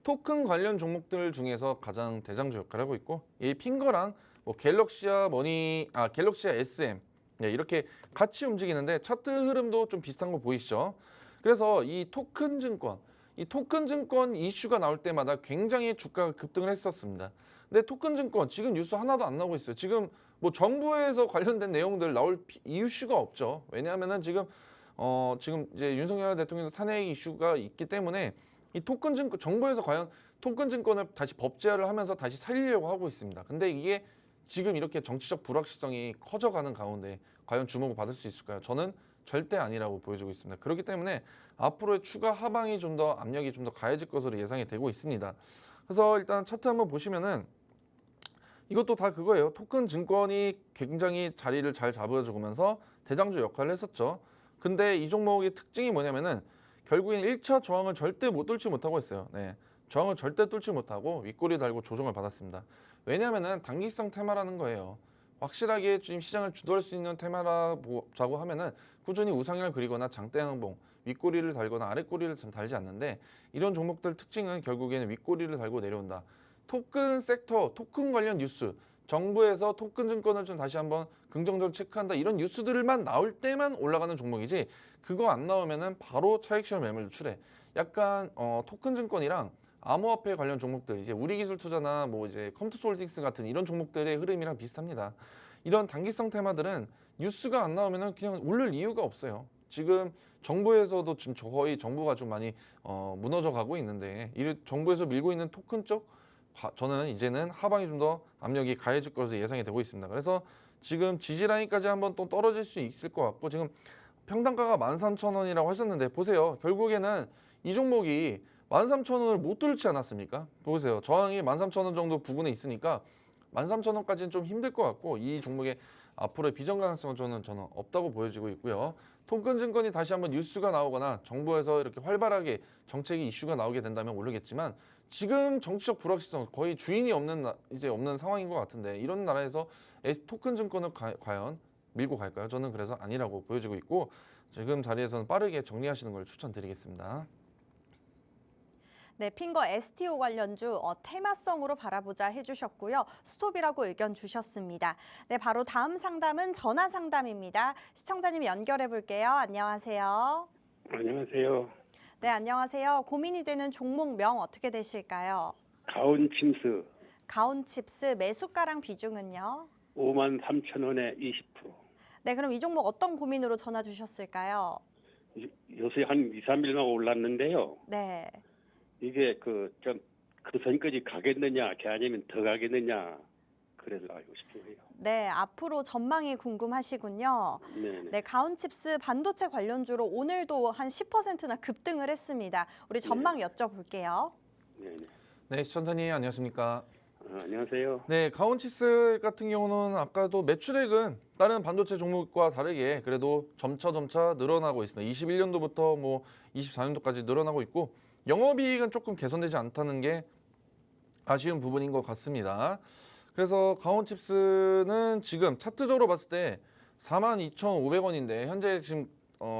토큰 관련 종목들 중에서 가장 대장주 역할을 하고 있고 이 핑거랑 뭐 갤럭시아 SM 이렇게 같이 움직이는데 차트 흐름도 좀 비슷한 거 보이시죠? 그래서 이 토큰 증권 이슈가 나올 때마다 굉장히 주가가 급등을 했었습니다. 근데 토큰 증권 지금 뉴스 하나도 안 나오고 있어요. 지금 뭐 정부에서 관련된 내용들 나올 이슈가 없죠. 왜냐하면은 지금 이제 윤석열 대통령 탄핵 이슈가 있기 때문에 이 토큰 증권 정부에서 과연 토큰 증권을 다시 법제화를 하면서 다시 살리려고 하고 있습니다. 근데 이게 지금 이렇게 정치적 불확실성이 커져가는 가운데 과연 주목을 받을 수 있을까요? 저는 절대 아니라고 보여지고 있습니다. 그렇기 때문에 앞으로의 추가 하방이 좀 더 압력이 좀 더 가해질 것으로 예상이 되고 있습니다. 그래서 일단 차트 한번 보시면은 이것도 다 그거예요. 토큰 증권이 굉장히 자리를 잘 잡아주면서 대장주 역할을 했었죠. 근데 이 종목의 특징이 뭐냐면은 결국엔 1차 저항을 절대 못 뚫지 못하고 있어요. 네. 저항을 절대 뚫지 못하고 윗꼬리 달고 조정을 받았습니다. 왜냐면은 단기성 테마라는 거예요. 확실하게 지금 시장을 주도할 수 있는 테마라고 하면은 꾸준히 우상향을 그리거나 장대 양봉, 윗꼬리를 달거나 아랫꼬리를 좀 달지 않는데 이런 종목들 특징은 결국에는 윗꼬리를 달고 내려온다. 토큰 섹터, 토큰 관련 뉴스, 정부에서 토큰 증권을 좀 다시 한번 긍정적으로 체크한다. 이런 뉴스들만 나올 때만 올라가는 종목이지 그거 안 나오면은 바로 차익 실현 매물 출해. 약간 토큰 증권이랑 암호화폐 관련 종목들, 이제 우리기술 투자나 뭐 이제 컴투솔딩스 같은 이런 종목들의 흐름이랑 비슷합니다. 이런 단기성 테마들은 뉴스가 안 나오면은 그냥 오를 이유가 없어요. 지금 정부에서도 지금 거의 정부가 좀 많이 무너져 가고 있는데 이 정부에서 밀고 있는 토큰 쪽 저는 이제는 하방이 좀 더 압력이 가해질 것으로 예상이 되고 있습니다. 그래서 지금 지지 라인까지 한번 또 떨어질 수 있을 것 같고 지금 평단가가 13,000원이라고 하셨는데 보세요. 결국에는 이 종목이 13,000원을 못 뚫지 않았습니까? 보세요. 저항이 13,000원 정도 부근에 있으니까 13,000원까지는 좀 힘들 것 같고 이 종목의 앞으로의 비전 가능성은 저는 없다고 보여지고 있고요. 토큰 증권이 다시 한번 뉴스가 나오거나 정부에서 이렇게 활발하게 정책이 이슈가 나오게 된다면 모르겠지만 지금 정치적 불확실성 거의 주인이 없는 상황인 것 같은데 이런 나라에서 토큰 증권을 과연 밀고 갈까요? 저는 그래서 아니라고 보여지고 있고 지금 자리에서는 빠르게 정리하시는 걸 추천드리겠습니다. 네, 핑거 STO 관련주 테마성으로 바라보자 해주셨고요. 스톱이라고 의견 주셨습니다. 네, 바로 다음 상담은 전화 상담입니다. 시청자님 연결해 볼게요. 안녕하세요. 안녕하세요. 네, 안녕하세요. 고민이 되는 종목명 어떻게 되실까요? 가온침스 가온칩스 매수가랑 비중은요? 53,000원에 20%. 네, 그럼 이 종목 어떤 고민으로 전화 주셨을까요? 요새 한 2, 3일만 올랐는데요. 네. 이게 그 선까지 가겠느냐, 아니면 더 가겠느냐, 그래서 알고 싶어요. 네, 앞으로 전망이 궁금하시군요. 네네. 네, 가온칩스 반도체 관련주로 오늘도 한 10%나 급등을 했습니다. 우리 전망 여쭤볼게요. 네네. 네, 시청자님 안녕하십니까? 안녕하세요. 네, 가온치스 같은 경우는 아까도 매출액은 다른 반도체 종목과 다르게 그래도 점차 늘어나고 있습니다. 21년도부터 뭐 24년도까지 늘어나고 있고 영업이익은 조금 개선되지 않다는 게 아쉬운 부분인 것 같습니다. 그래서 가온칩스는 지금 차트적으로 봤을 때 42,500원인데 현재 지금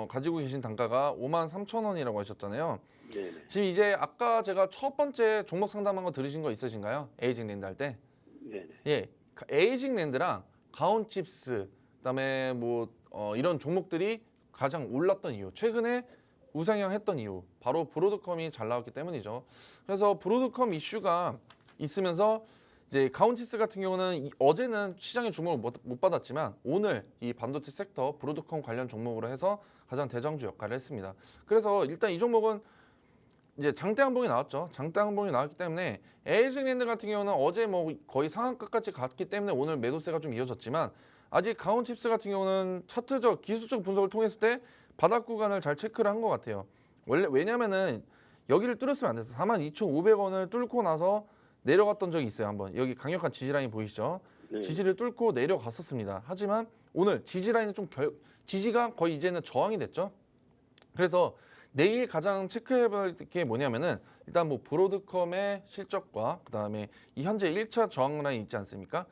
가지고 계신 단가가 53,000원이라고 하셨잖아요. 네네. 지금 이제 아까 제가 첫 번째 종목 상담한 거 들으신 거 있으신가요? 에이징 랜드 할 때? 네네. 예, 에이징 랜드랑 가온칩스 그다음에 뭐 이런 종목들이 가장 올랐던 이유, 최근에 우상향했던 이유, 바로 브로드컴이 잘 나왔기 때문이죠. 그래서 브로드컴 이슈가 있으면서 이제 가온칩스 같은 경우는 어제는 시장의 주목을 못 받았지만 오늘 이 반도체 섹터 브로드컴 관련 종목으로 해서 가장 대장주 역할을 했습니다. 그래서 일단 이 종목은 이제 장대 항봉이 나왔죠. 장대 항봉이 나왔기 때문에 에이징랜드 같은 경우는 어제 뭐 거의 상한가까지 갔기 때문에 오늘 매도세가 좀 이어졌지만 아직 가온칩스 같은 경우는 차트적 기술적 분석을 통했을 때 바닥 구간을 잘 체크를 한 것 같아요. 원래 왜냐면은 여기를 뚫었으면 안 됐어. 42,500원을 뚫고 나서 내려갔던 적이 있어요. 한번 여기 강력한 지지 라인 보이시죠? 네. 지지를 뚫고 내려갔었습니다. 하지만 오늘 지지 라인은 지지가 거의 이제는 저항이 됐죠. 그래서 내일 가장 체크해볼 게 뭐냐면은 일단 뭐 브로드컴의 실적과 그다음에 이 현재 1차 저항 라인 있지 않습니까?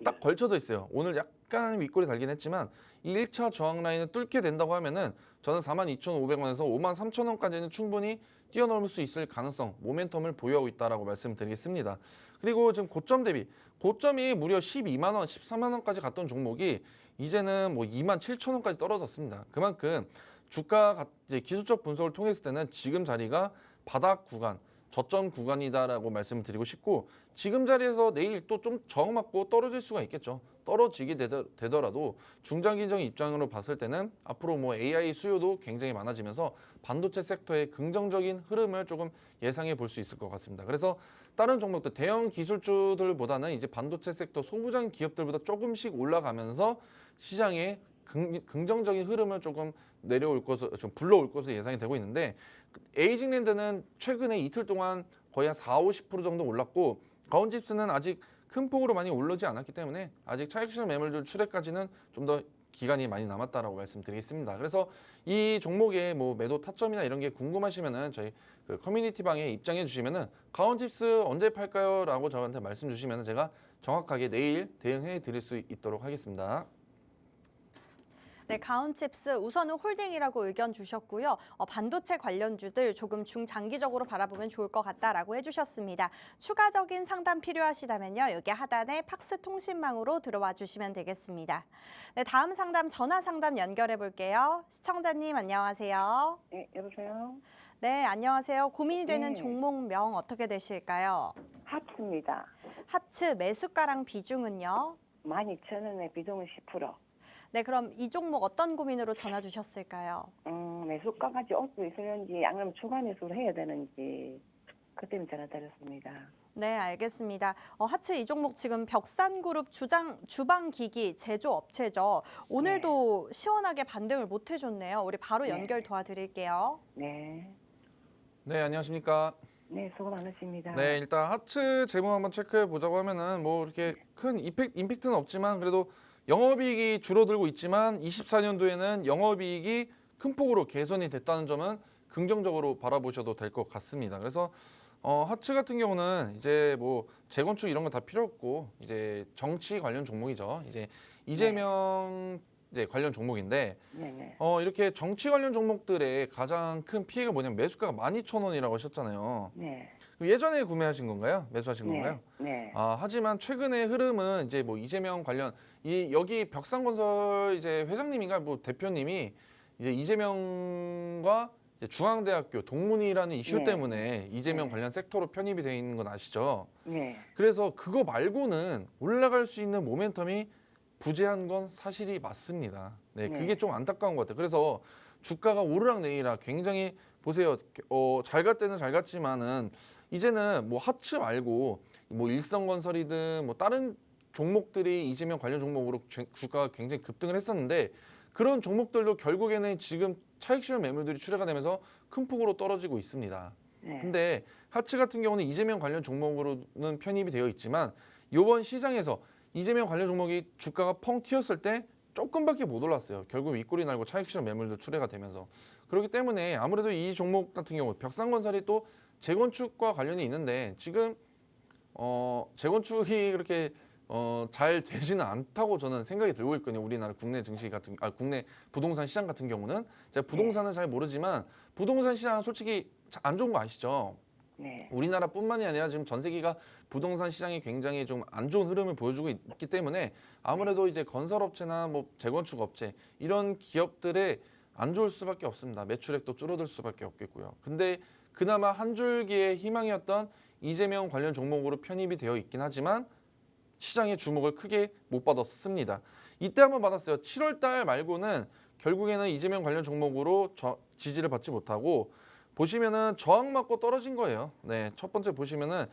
딱 걸쳐져 있어요. 오늘 약간 윗골이 달긴 했지만 이 1차 저항 라인을 뚫게 된다고 하면은 저는 42,500원에서 53,000원까지는 충분히 뛰어넘을 수 있을 가능성, 모멘텀을 보유하고 있다라고 말씀드리겠습니다. 그리고 지금 고점 대비, 고점이 무려 12만 원, 13만 원까지 갔던 종목이 이제는 뭐 27,000원까지 떨어졌습니다. 그만큼 주가 이제 기술적 분석을 통했을 때는 지금 자리가 바닥 구간, 저점 구간이다라고 말씀을 드리고 싶고 지금 자리에서 내일 또 좀 저항 맞고 떨어질 수가 있겠죠. 떨어지게 되더라도 중장기적인 입장으로 봤을 때는 앞으로 뭐 AI 수요도 굉장히 많아지면서 반도체 섹터의 긍정적인 흐름을 조금 예상해 볼 수 있을 것 같습니다. 그래서 다른 종목들 대형 기술주들보다는 이제 반도체 섹터 소부장 기업들보다 조금씩 올라가면서 시장의 긍정적인 흐름을 조금 내려올 것으로 좀 불러올 것으로 예상이 되고 있는데 에이징랜드는 최근에 이틀 동안 거의 한 40~50% 정도 올랐고 가온집스는 아직 큰 폭으로 많이 오르지 않았기 때문에 아직 차익 실현 매물들 출회까지는 좀 더 기간이 많이 남았다라고 말씀드리겠습니다. 그래서 이 종목의 뭐 매도 타점이나 이런 게 궁금하시면은 저희 그 커뮤니티 방에 입장해 주시면은 가온칩스 언제 팔까요?라고 저한테 말씀 주시면은 제가 정확하게 내일 대응해 드릴 수 있도록 하겠습니다. 네, 가온칩스 우선은 홀딩이라고 의견 주셨고요. 반도체 관련주들 조금 중장기적으로 바라보면 좋을 것 같다라고 해주셨습니다. 추가적인 상담 필요하시다면요. 여기 하단에 팍스통신망으로 들어와 주시면 되겠습니다. 네, 다음 상담 전화 상담 연결해 볼게요. 시청자님 안녕하세요. 네, 여보세요? 네, 안녕하세요. 고민이 되는 네. 종목명 어떻게 되실까요? 하츠입니다. 하츠 매수가랑 비중은요? 12,000원에 비중은 10%. 네, 그럼 이 종목 어떤 고민으로 전화 주셨을까요? 매수가가 조금 있을는지 아니면 추가 매수를 해야 되는지 그 때문에 전화 드렸습니다. 네, 알겠습니다. 하츠 이 종목 지금 벽산그룹 주방기기 제조업체죠. 오늘도 시원하게 반등을 못 해줬네요. 우리 바로 네. 연결 도와드릴게요. 네. 네, 안녕하십니까? 네, 수고 많으십니다. 네, 일단 하츠 재무 한번 체크해 보자고 하면은 뭐 이렇게 큰 임팩트는 없지만 그래도 영업이익이 줄어들고 있지만 24년도에는 영업이익이 큰 폭으로 개선이 됐다는 점은 긍정적으로 바라보셔도 될 것 같습니다. 그래서 하츠 같은 경우는 이제 뭐 재건축 이런 거 다 필요 없고 이제 정치 관련 종목이죠. 이제 이재명 이제 관련 종목인데 네네. 이렇게 정치 관련 종목들의 가장 큰 피해가 뭐냐면 매수가가 12,000원이라고 하셨잖아요. 네. 그럼 예전에 구매하신 건가요? 매수하신 건가요? 네. 하지만 최근의 흐름은 이제 뭐 이재명 관련 여기 벽산건설 이제 회장님인가 뭐 대표님이 이제 이재명과 이제 중앙대학교 동문이라는 이슈 네. 때문에 이재명 네. 관련 섹터로 편입이 되어 있는 건 아시죠? 네. 그래서 그거 말고는 올라갈 수 있는 모멘텀이 부재한 건 사실이 맞습니다. 네, 네. 그게 좀 안타까운 것 같아요. 그래서 주가가 오르락내리락 굉장히 보세요. 잘 갈 때는 잘 갔지만은 이제는 뭐 하츠 말고 뭐 일성건설이든 뭐 다른 종목들이 이재명 관련 종목으로 주가가 굉장히 급등을 했었는데 그런 종목들도 결국에는 지금 차익 실현 매물들이 출회가 되면서 큰 폭으로 떨어지고 있습니다. 네. 근데 하츠 같은 경우는 이재명 관련 종목으로는 편입이 되어 있지만 이번 시장에서 이재명 관련 종목이 주가가 펑 튀었을 때 조금밖에 못 올랐어요. 결국 윗골이 날고 차익 실현 매물도 출회가 되면서 그렇기 때문에 아무래도 이 종목 같은 경우 벽산건설이 또 재건축과 관련이 있는데 지금 재건축이 그렇게 잘 되지는 않다고 저는 생각이 들고 있거든요. 우리나라 국내 부동산 시장 같은 경우는 제가 부동산은 잘 모르지만 부동산 시장 솔직히 안 좋은 거 아시죠? 네. 우리나라뿐만이 아니라 지금 전 세계가 부동산 시장이 굉장히 좀 안 좋은 흐름을 보여주고 있기 때문에 아무래도 이제 건설업체나 뭐 재건축업체 이런 기업들의 안 좋을 수밖에 없습니다. 매출액도 줄어들 수밖에 없겠고요. 근데 그나마 한 줄기의 희망이었던 이재명 관련 종목으로 편입이 되어 있긴 하지만 시장의 주목을 크게 못 받았습니다. 이때 한번 받았어요. 7월 달 말고는 결국에는 이재명 관련 종목으로 지지를 받지 못하고 보시면은 저항 맞고 떨어진 거예요. 네, 첫 번째 보시면은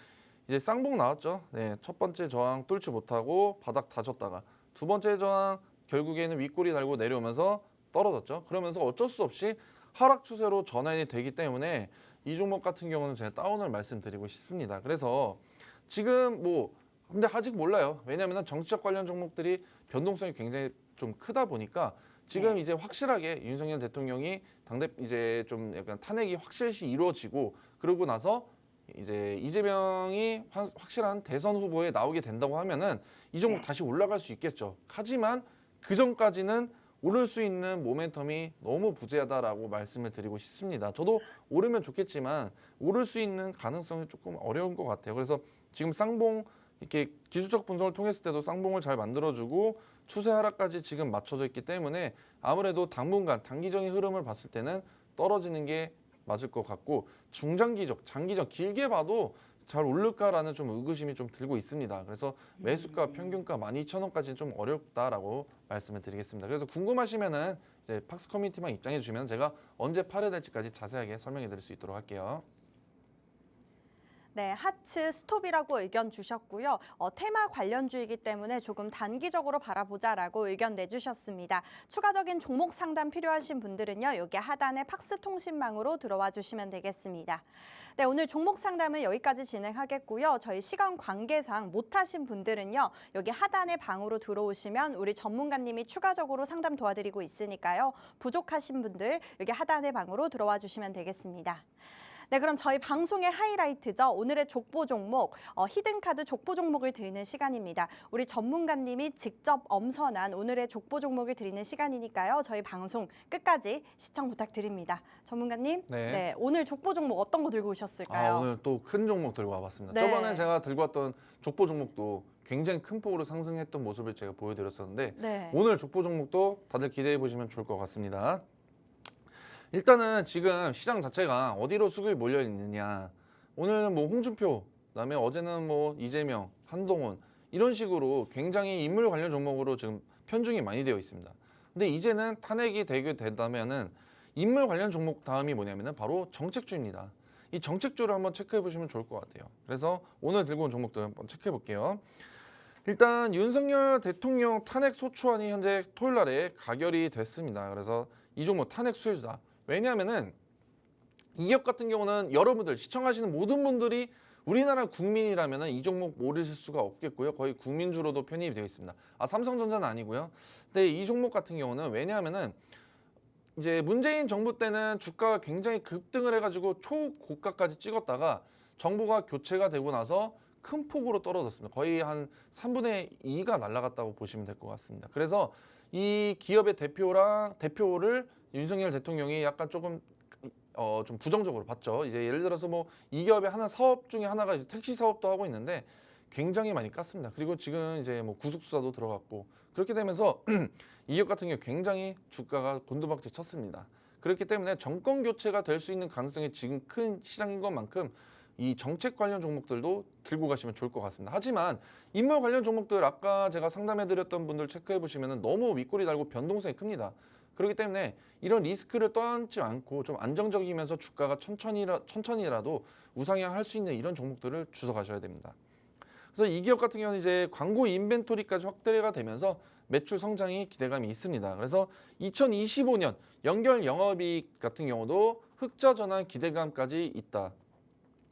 이제 쌍봉 나왔죠. 네, 첫 번째 저항 뚫지 못하고 바닥 다졌다가 두 번째 저항 결국에는 윗골이 달고 내려오면서 떨어졌죠. 그러면서 어쩔 수 없이 하락 추세로 전환이 되기 때문에 이 종목 같은 경우는 제가 다운을 말씀드리고 싶습니다. 그래서 지금 뭐 근데 아직 몰라요. 왜냐하면 정치적 관련 종목들이 변동성이 굉장히 좀 크다 보니까 지금 이제 확실하게 윤석열 대통령이 이제 좀 약간 탄핵이 확실시 이루어지고 그러고 나서 이제 이재명이 확실한 대선 후보에 나오게 된다고 하면은 이 종목 다시 올라갈 수 있겠죠. 하지만 그 전까지는 오를 수 있는 모멘텀이 너무 부재하다라고 말씀을 드리고 싶습니다. 저도 오르면 좋겠지만 오를 수 있는 가능성이 조금 어려운 것 같아요. 그래서 지금 쌍봉 이렇게 기술적 분석을 통했을 때도 쌍봉을 잘 만들어주고 추세 하락까지 지금 맞춰져 있기 때문에 아무래도 당분간 단기적인 흐름을 봤을 때는 떨어지는 게 맞을 것 같고 중장기적, 장기적 길게 봐도 잘 오를까라는 좀 의구심이 좀 들고 있습니다. 그래서 매수가 평균가 12,000원까지는 좀 어렵다라고 말씀을 드리겠습니다. 그래서 궁금하시면은 이제 팍스 커뮤니티만 입장해 주시면 제가 언제 팔아야 될지까지 자세하게 설명해 드릴 수 있도록 할게요. 네, 하츠 스톱이라고 의견 주셨고요. 테마 관련주이기 때문에 조금 단기적으로 바라보자라고 의견 내주셨습니다. 추가적인 종목 상담 필요하신 분들은요, 여기 하단의 팍스 통신망으로 들어와 주시면 되겠습니다. 네, 오늘 종목 상담은 여기까지 진행하겠고요. 저희 시간 관계상 못하신 분들은요, 여기 하단의 방으로 들어오시면 우리 전문가님이 추가적으로 상담 도와드리고 있으니까요. 부족하신 분들 여기 하단의 방으로 들어와 주시면 되겠습니다. 네, 그럼 저희 방송의 하이라이트죠. 오늘의 족보 종목, 히든카드 족보 종목을 드리는 시간입니다. 우리 전문가님이 직접 엄선한 오늘의 족보 종목을 드리는 시간이니까요. 저희 방송 끝까지 시청 부탁드립니다. 전문가님, 네. 오늘 족보 종목 어떤 거 들고 오셨을까요? 오늘 또 큰 종목 들고 와봤습니다. 네. 저번에 제가 들고 왔던 족보 종목도 굉장히 큰 폭으로 상승했던 모습을 제가 보여드렸었는데 네. 오늘 족보 종목도 다들 기대해 보시면 좋을 것 같습니다. 일단은 지금 시장 자체가 어디로 수급이 몰려 있느냐. 오늘은 뭐 홍준표, 그다음에 어제는 뭐 이재명, 한동훈 이런 식으로 굉장히 인물 관련 종목으로 지금 편중이 많이 되어 있습니다. 근데 이제는 탄핵이 되게 된다면은 인물 관련 종목 다음이 뭐냐면은 바로 정책주입니다. 이 정책주를 한번 체크해 보시면 좋을 것 같아요. 그래서 오늘 들고 온 종목들 한번 체크해 볼게요. 일단 윤석열 대통령 탄핵 소추안이 현재 토요일 날에 가결이 됐습니다. 그래서 이 종목 탄핵 수혜주다. 왜냐하면은 이 기업 같은 경우는 여러분들 시청하시는 모든 분들이 우리나라 국민이라면은 이 종목 모르실 수가 없겠고요. 거의 국민주로도 편입이 되어 있습니다. 삼성전자는 아니고요. 근데 이 종목 같은 경우는 왜냐하면은 이제 문재인 정부 때는 주가가 굉장히 급등을 해가지고 초고가까지 찍었다가 정부가 교체가 되고 나서 큰 폭으로 떨어졌습니다. 거의 한 3분의 2가 날아갔다고 보시면 될 것 같습니다. 그래서 이 기업의 대표를 윤석열 대통령이 약간 조금 좀 부정적으로 봤죠. 이제 예를 들어서 뭐 이 기업의 하나 사업 중에 하나가 이제 택시 사업도 하고 있는데 굉장히 많이 깠습니다. 그리고 지금 이제 뭐 구속 수사도 들어갔고 그렇게 되면서 이 기업 같은 경우 굉장히 주가가 곤두박질 쳤습니다. 그렇기 때문에 정권 교체가 될 수 있는 가능성이 지금 큰 시장인 것만큼 이 정책 관련 종목들도 들고 가시면 좋을 것 같습니다. 하지만 인물 관련 종목들 아까 제가 상담해드렸던 분들 체크해 보시면 너무 윗꼬리 달고 변동성이 큽니다. 그렇기 때문에 이런 리스크를 떠안지 않고 좀 안정적이면서 주가가 천천히라도 우상향할 수 있는 이런 종목들을 주워 가셔야 됩니다. 그래서 이 기업 같은 경우는 이제 광고 인벤토리까지 확대가 되면서 매출 성장이 기대감이 있습니다. 그래서 2025년 연결 영업이익 같은 경우도 흑자 전환 기대감까지 있다.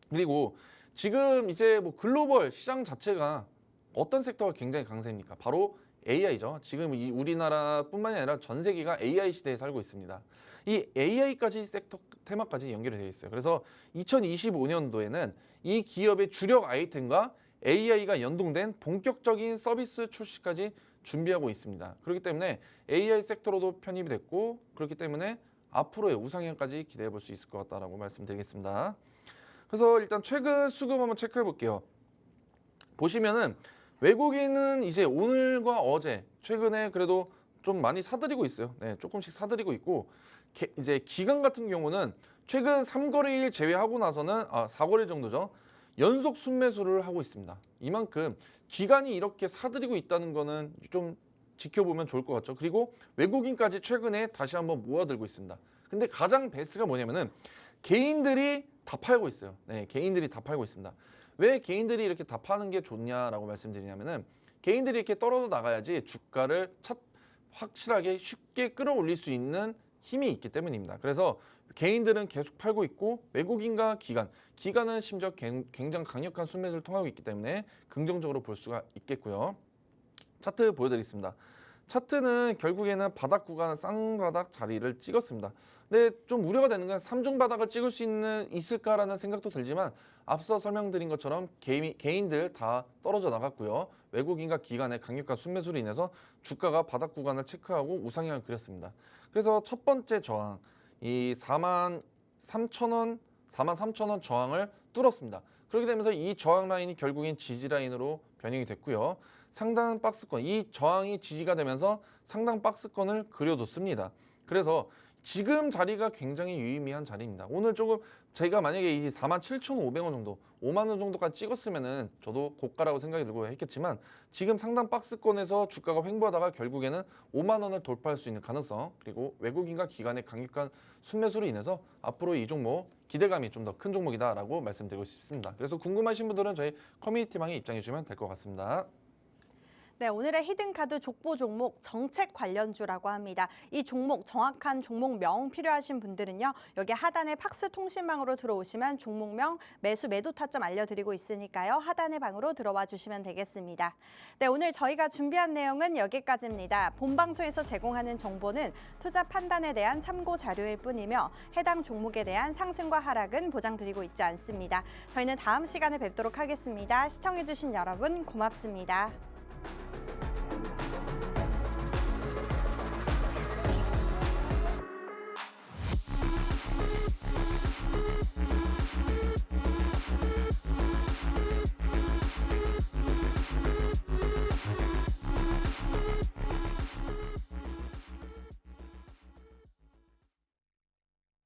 그리고 지금 이제 뭐 글로벌 시장 자체가 어떤 섹터가 굉장히 강세입니까? 바로 AI죠. 지금 이 우리나라뿐만이 아니라 전 세계가 AI 시대에 살고 있습니다. 이 AI까지 섹터 테마까지 연결이 되어 있어요. 그래서 2025년도에는 이 기업의 주력 아이템과 AI가 연동된 본격적인 서비스 출시까지 준비하고 있습니다. 그렇기 때문에 AI 섹터로도 편입이 됐고 그렇기 때문에 앞으로의 우상향까지 기대해 볼 수 있을 것 같다라고 말씀드리겠습니다. 그래서 일단 최근 수급 한번 체크해 볼게요. 보시면은 외국인은 이제 오늘과 어제 최근에 그래도 좀 많이 사들이고 있어요. 네, 조금씩 사들이고 있고 이제 기관 같은 경우는 최근 3거래일 제외하고 나서는 4거래 정도죠. 연속 순매수를 하고 있습니다. 이만큼 기관이 이렇게 사들이고 있다는 거는 좀 지켜보면 좋을 것 같죠. 그리고 외국인까지 최근에 다시 한번 모아들고 있습니다. 근데 가장 베스트가 뭐냐면은 개인들이 다 팔고 있어요. 네, 개인들이 다 팔고 있습니다. 왜 개인들이 이렇게 다 파는 게 좋냐라고 말씀드리냐면은 개인들이 이렇게 떨어져 나가야지 주가를 확실하게 쉽게 끌어올릴 수 있는 힘이 있기 때문입니다. 그래서 개인들은 계속 팔고 있고 외국인과 기관은 심지어 굉장히 강력한 순매수를 통하고 있기 때문에 긍정적으로 볼 수가 있겠고요. 차트 보여드리겠습니다. 차트는 결국에는 바닥 구간 쌍바닥 자리를 찍었습니다. 근데 좀 우려가 되는 건 3중 바닥을 찍을 수 있을까라는 생각도 들지만 앞서 설명드린 것처럼 개인들 다 떨어져 나갔고요. 외국인과 기관의 강력한 순매수로 인해서 주가가 바닥 구간을 체크하고 우상향을 그렸습니다. 그래서 첫 번째 저항 이 43,000원 저항을 뚫었습니다. 그렇게 되면서 이 저항 라인이 결국엔 지지 라인으로 변형이 됐고요. 상당 박스권, 이 저항이 지지가 되면서 상당 박스권을 그려줬습니다. 그래서 지금 자리가 굉장히 유의미한 자리입니다. 오늘 조금 제가 만약에 이 47,500원 정도, 5만 원 정도까지 찍었으면은 저도 고가라고 생각이 들고 했겠지만 지금 상당 박스권에서 주가가 횡보하다가 결국에는 5만 원을 돌파할 수 있는 가능성, 그리고 외국인과 기관의 강력한 순매수로 인해서 앞으로 이 종목 기대감이 좀 더 큰 종목이다라고 말씀드리고 싶습니다. 그래서 궁금하신 분들은 저희 커뮤니티방에 입장해 주시면 될 것 같습니다. 네, 오늘의 히든카드 족보 종목 정책 관련주라고 합니다. 이 종목 정확한 종목명 필요하신 분들은요. 여기 하단에 팍스 통신망으로 들어오시면 종목명 매수 매도 타점 알려드리고 있으니까요. 하단의 방으로 들어와 주시면 되겠습니다. 네, 오늘 저희가 준비한 내용은 여기까지입니다. 본 방송에서 제공하는 정보는 투자 판단에 대한 참고 자료일 뿐이며 해당 종목에 대한 상승과 하락은 보장드리고 있지 않습니다. 저희는 다음 시간에 뵙도록 하겠습니다. 시청해주신 여러분 고맙습니다.